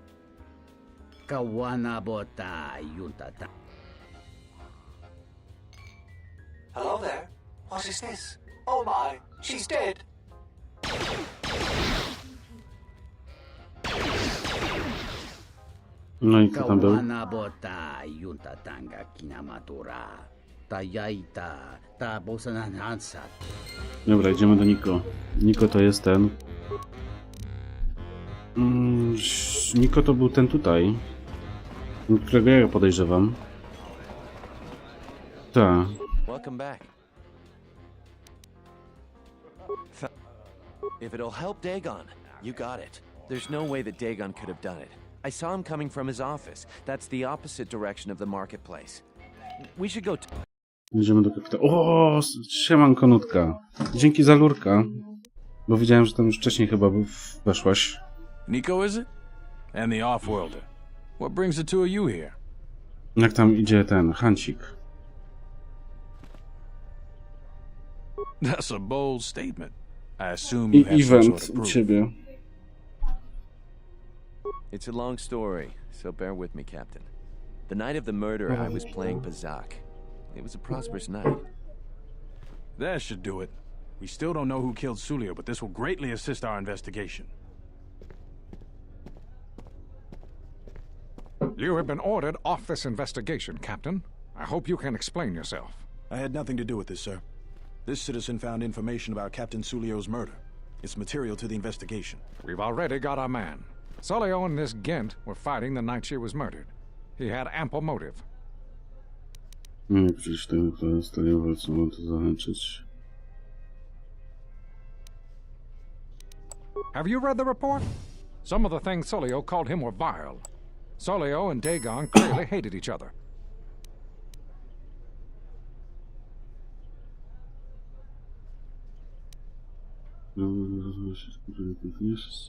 Kawana bota yuntata. Hello there. What is this? Oh my, she's dead. No i kto tam był? Kawana bota yuntatanga kinamatura. Tajaita ta bosanansa. Dobra, idziemy do Niko. Niko to jest ten. Niko to był ten tutaj. Którego ja podejrzewam. Tak. Welcome back. If it'll help Dagon, you got it. There's no way that Dagon could have done it. I saw him coming from his office. That's the opposite direction of the marketplace. We should go. Idziemy do kapitana. O, siemanko Nutka. Dzięki za lurka. Bo widziałem, że tam już wcześniej chyba weszłaś. Nico, is it? And the Offworlder. What brings the two of you here? Jak tam idzie ten Hancik? That's a bold statement. I assume you have some Event sort of u proof. ciebie. It's a long story, so bear with me, Captain. The night of the murder, I was playing Bazak. It was a prosperous night. That should do it. We still don't know who killed Sulio, but this will greatly assist our investigation. You have been ordered off this investigation, Captain. I hope you can explain yourself. I had nothing to do with this, sir. This citizen found information about Captain Sulio's murder. It's material to the investigation. We've already got our man. Sulio and this Gent were fighting the night she was murdered. He had ample motive. Przecież tego to stanie co mam to zahęczyć. Have you read the report? Some of the things Sulio called him were vile. Sulio and Dagon clearly hated each other.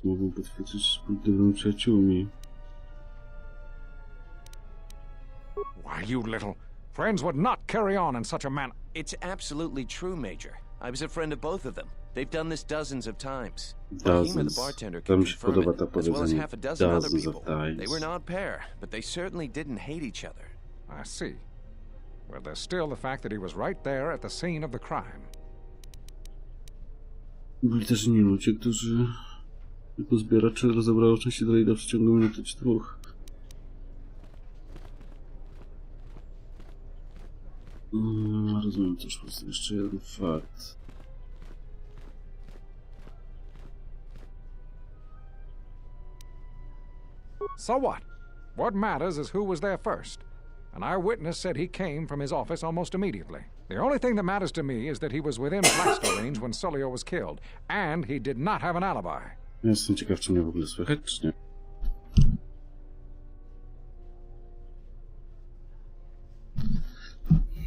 Mogą potwierdzić byłymi przyjaciółmi. Why, you little... Friends would not carry on in such a manner. It's absolutely true, Major. I was a friend of both of them. They've done this dozens of times. Dozens. The bartender To can mi się confirm podoba it, to as well as powiedzenie. half a dozen other Dozens of people. times. They were an odd pair, but they certainly didn't hate each other. I see. But there's still the fact that he was right there at the scene of the crime. Byli też inni ludzie, którzy jako zbieracze rozebrało części droida w ciągu minuty czy dwóch. Rozumiem też po prostu jeszcze jeden fakt. So what? What matters is who was there first. An eyewitness said he came from his office almost immediately. The only thing that matters to me is that he was within blaster range when Sulio was killed, and he did not have an alibi. Jestem ciekaw, czy mnie w ogóle słychać, czy nie.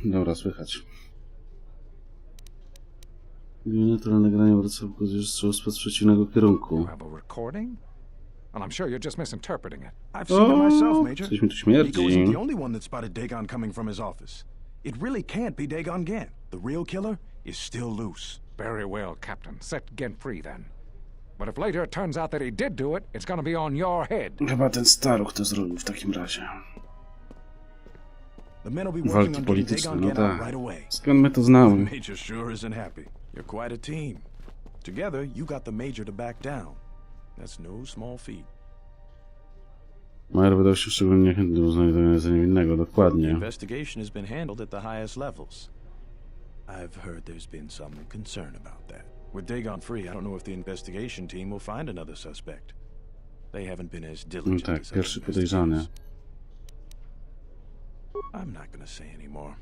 Dobra, słychać. Naturalne nagranie wraca pokazuje, że strzał spadł z przeciwnego kierunku. Have a recording? Well, I'm sure you're just misinterpreting it. I've seen it myself, Major. Coś mi tu śmierdzi. Nico isn't the only one that spotted Dagon coming from his office. It really can't be Dagon Gent. The real killer is still loose. Very well, Captain. Set Gent free then. But if later it turns out that he did do it, it's gonna be on your head. Chyba ten staruch to zrobił w takim razie. The men will be working Walki on getting polityczne, Dagon no Gent out tak. right away. Skąd my to znamy? Major sure isn't happy. You're quite a team. Together, you got the Major to back down. That's no small feat. Majer wydał się szczególnie niechętny do znajdowania za niewinnego, The dokładnie. investigation has been handled at the highest levels. I've heard there's been some concern about that. With Dagon free, I don't know if the investigation team will find another suspect. They haven't been as No diligent tak, as pierwszy other podejrzany. investigators. I'm not gonna say anymore.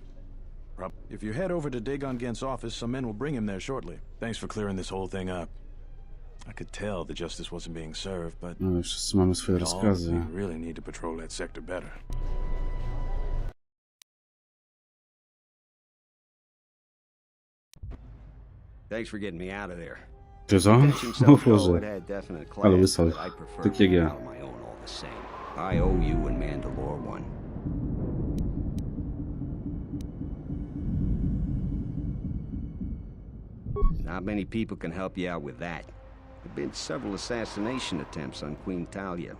If you head over to Dagon Gent's office, some men will bring him there shortly. Thanks for clearing this whole thing up. I could tell the justice wasn't being served, but No, wszyscy mamy swoje rozkazy. we really need to patrol that sector better. Thanks for getting me out of there. Czy co? O Boże. Ale wysał. Tak jak ja. I owe you and Mandalore one. Not many people can help you out with that. There have been several assassination attempts on Queen Talia.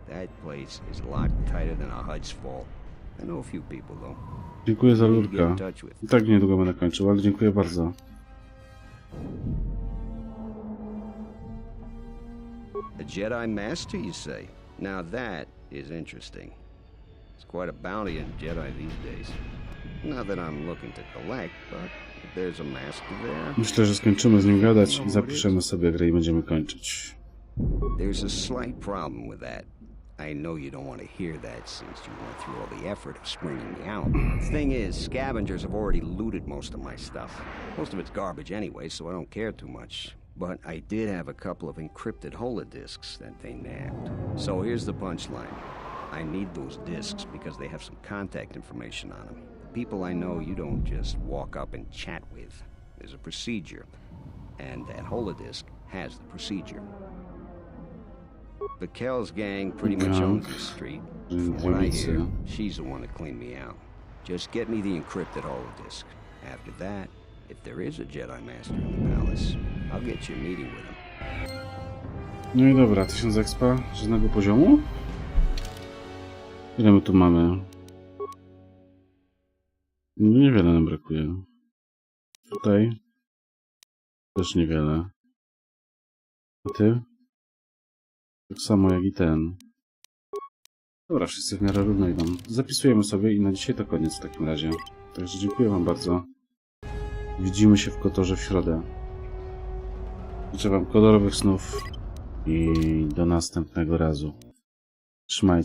That place is a lot tighter than a Hud's Fall. I know a few people, though. Dziękuję za lurka. I tak niedługo będę kończył, ale dziękuję bardzo. A Jedi Master, you say? Now that is interesting. It's quite a bounty in Jedi these days. Not that I'm looking to collect, but if there's a master there... Myślę, że skończymy z nim gadać i zapiszemy sobie grę i będziemy kończyć. There's a slight problem with that. I know you don't want to hear that since you went through all the effort of springing me out. The thing is, scavengers have already looted most of my stuff. Most of it's garbage anyway, so I don't care too much. But I did have a couple of encrypted holodisks that they nabbed. So here's the punchline. I need those disks because they have some contact information on them. People I know you don't just walk up and chat with. There's a procedure. And that holodisk has the procedure. The Kells gang pretty much owns the street. From what I hear, she's the one to clean me out. Just get me the encrypted holodisk. After that, if there is a Jedi Master in the palace, I'll get you a meeting with him. No i dobra, 1000 expa żadnego poziomu? Ile my tu mamy? No niewiele nam brakuje. Tutaj też niewiele. A ty? Tak samo jak i ten. Dobra, wszyscy w miarę równo idą. Zapisujemy sobie i na dzisiaj to koniec w takim razie. Także dziękuję wam bardzo. Widzimy się w Kotorze w środę. Życzę wam kolorowych snów i do następnego razu. Trzymajcie.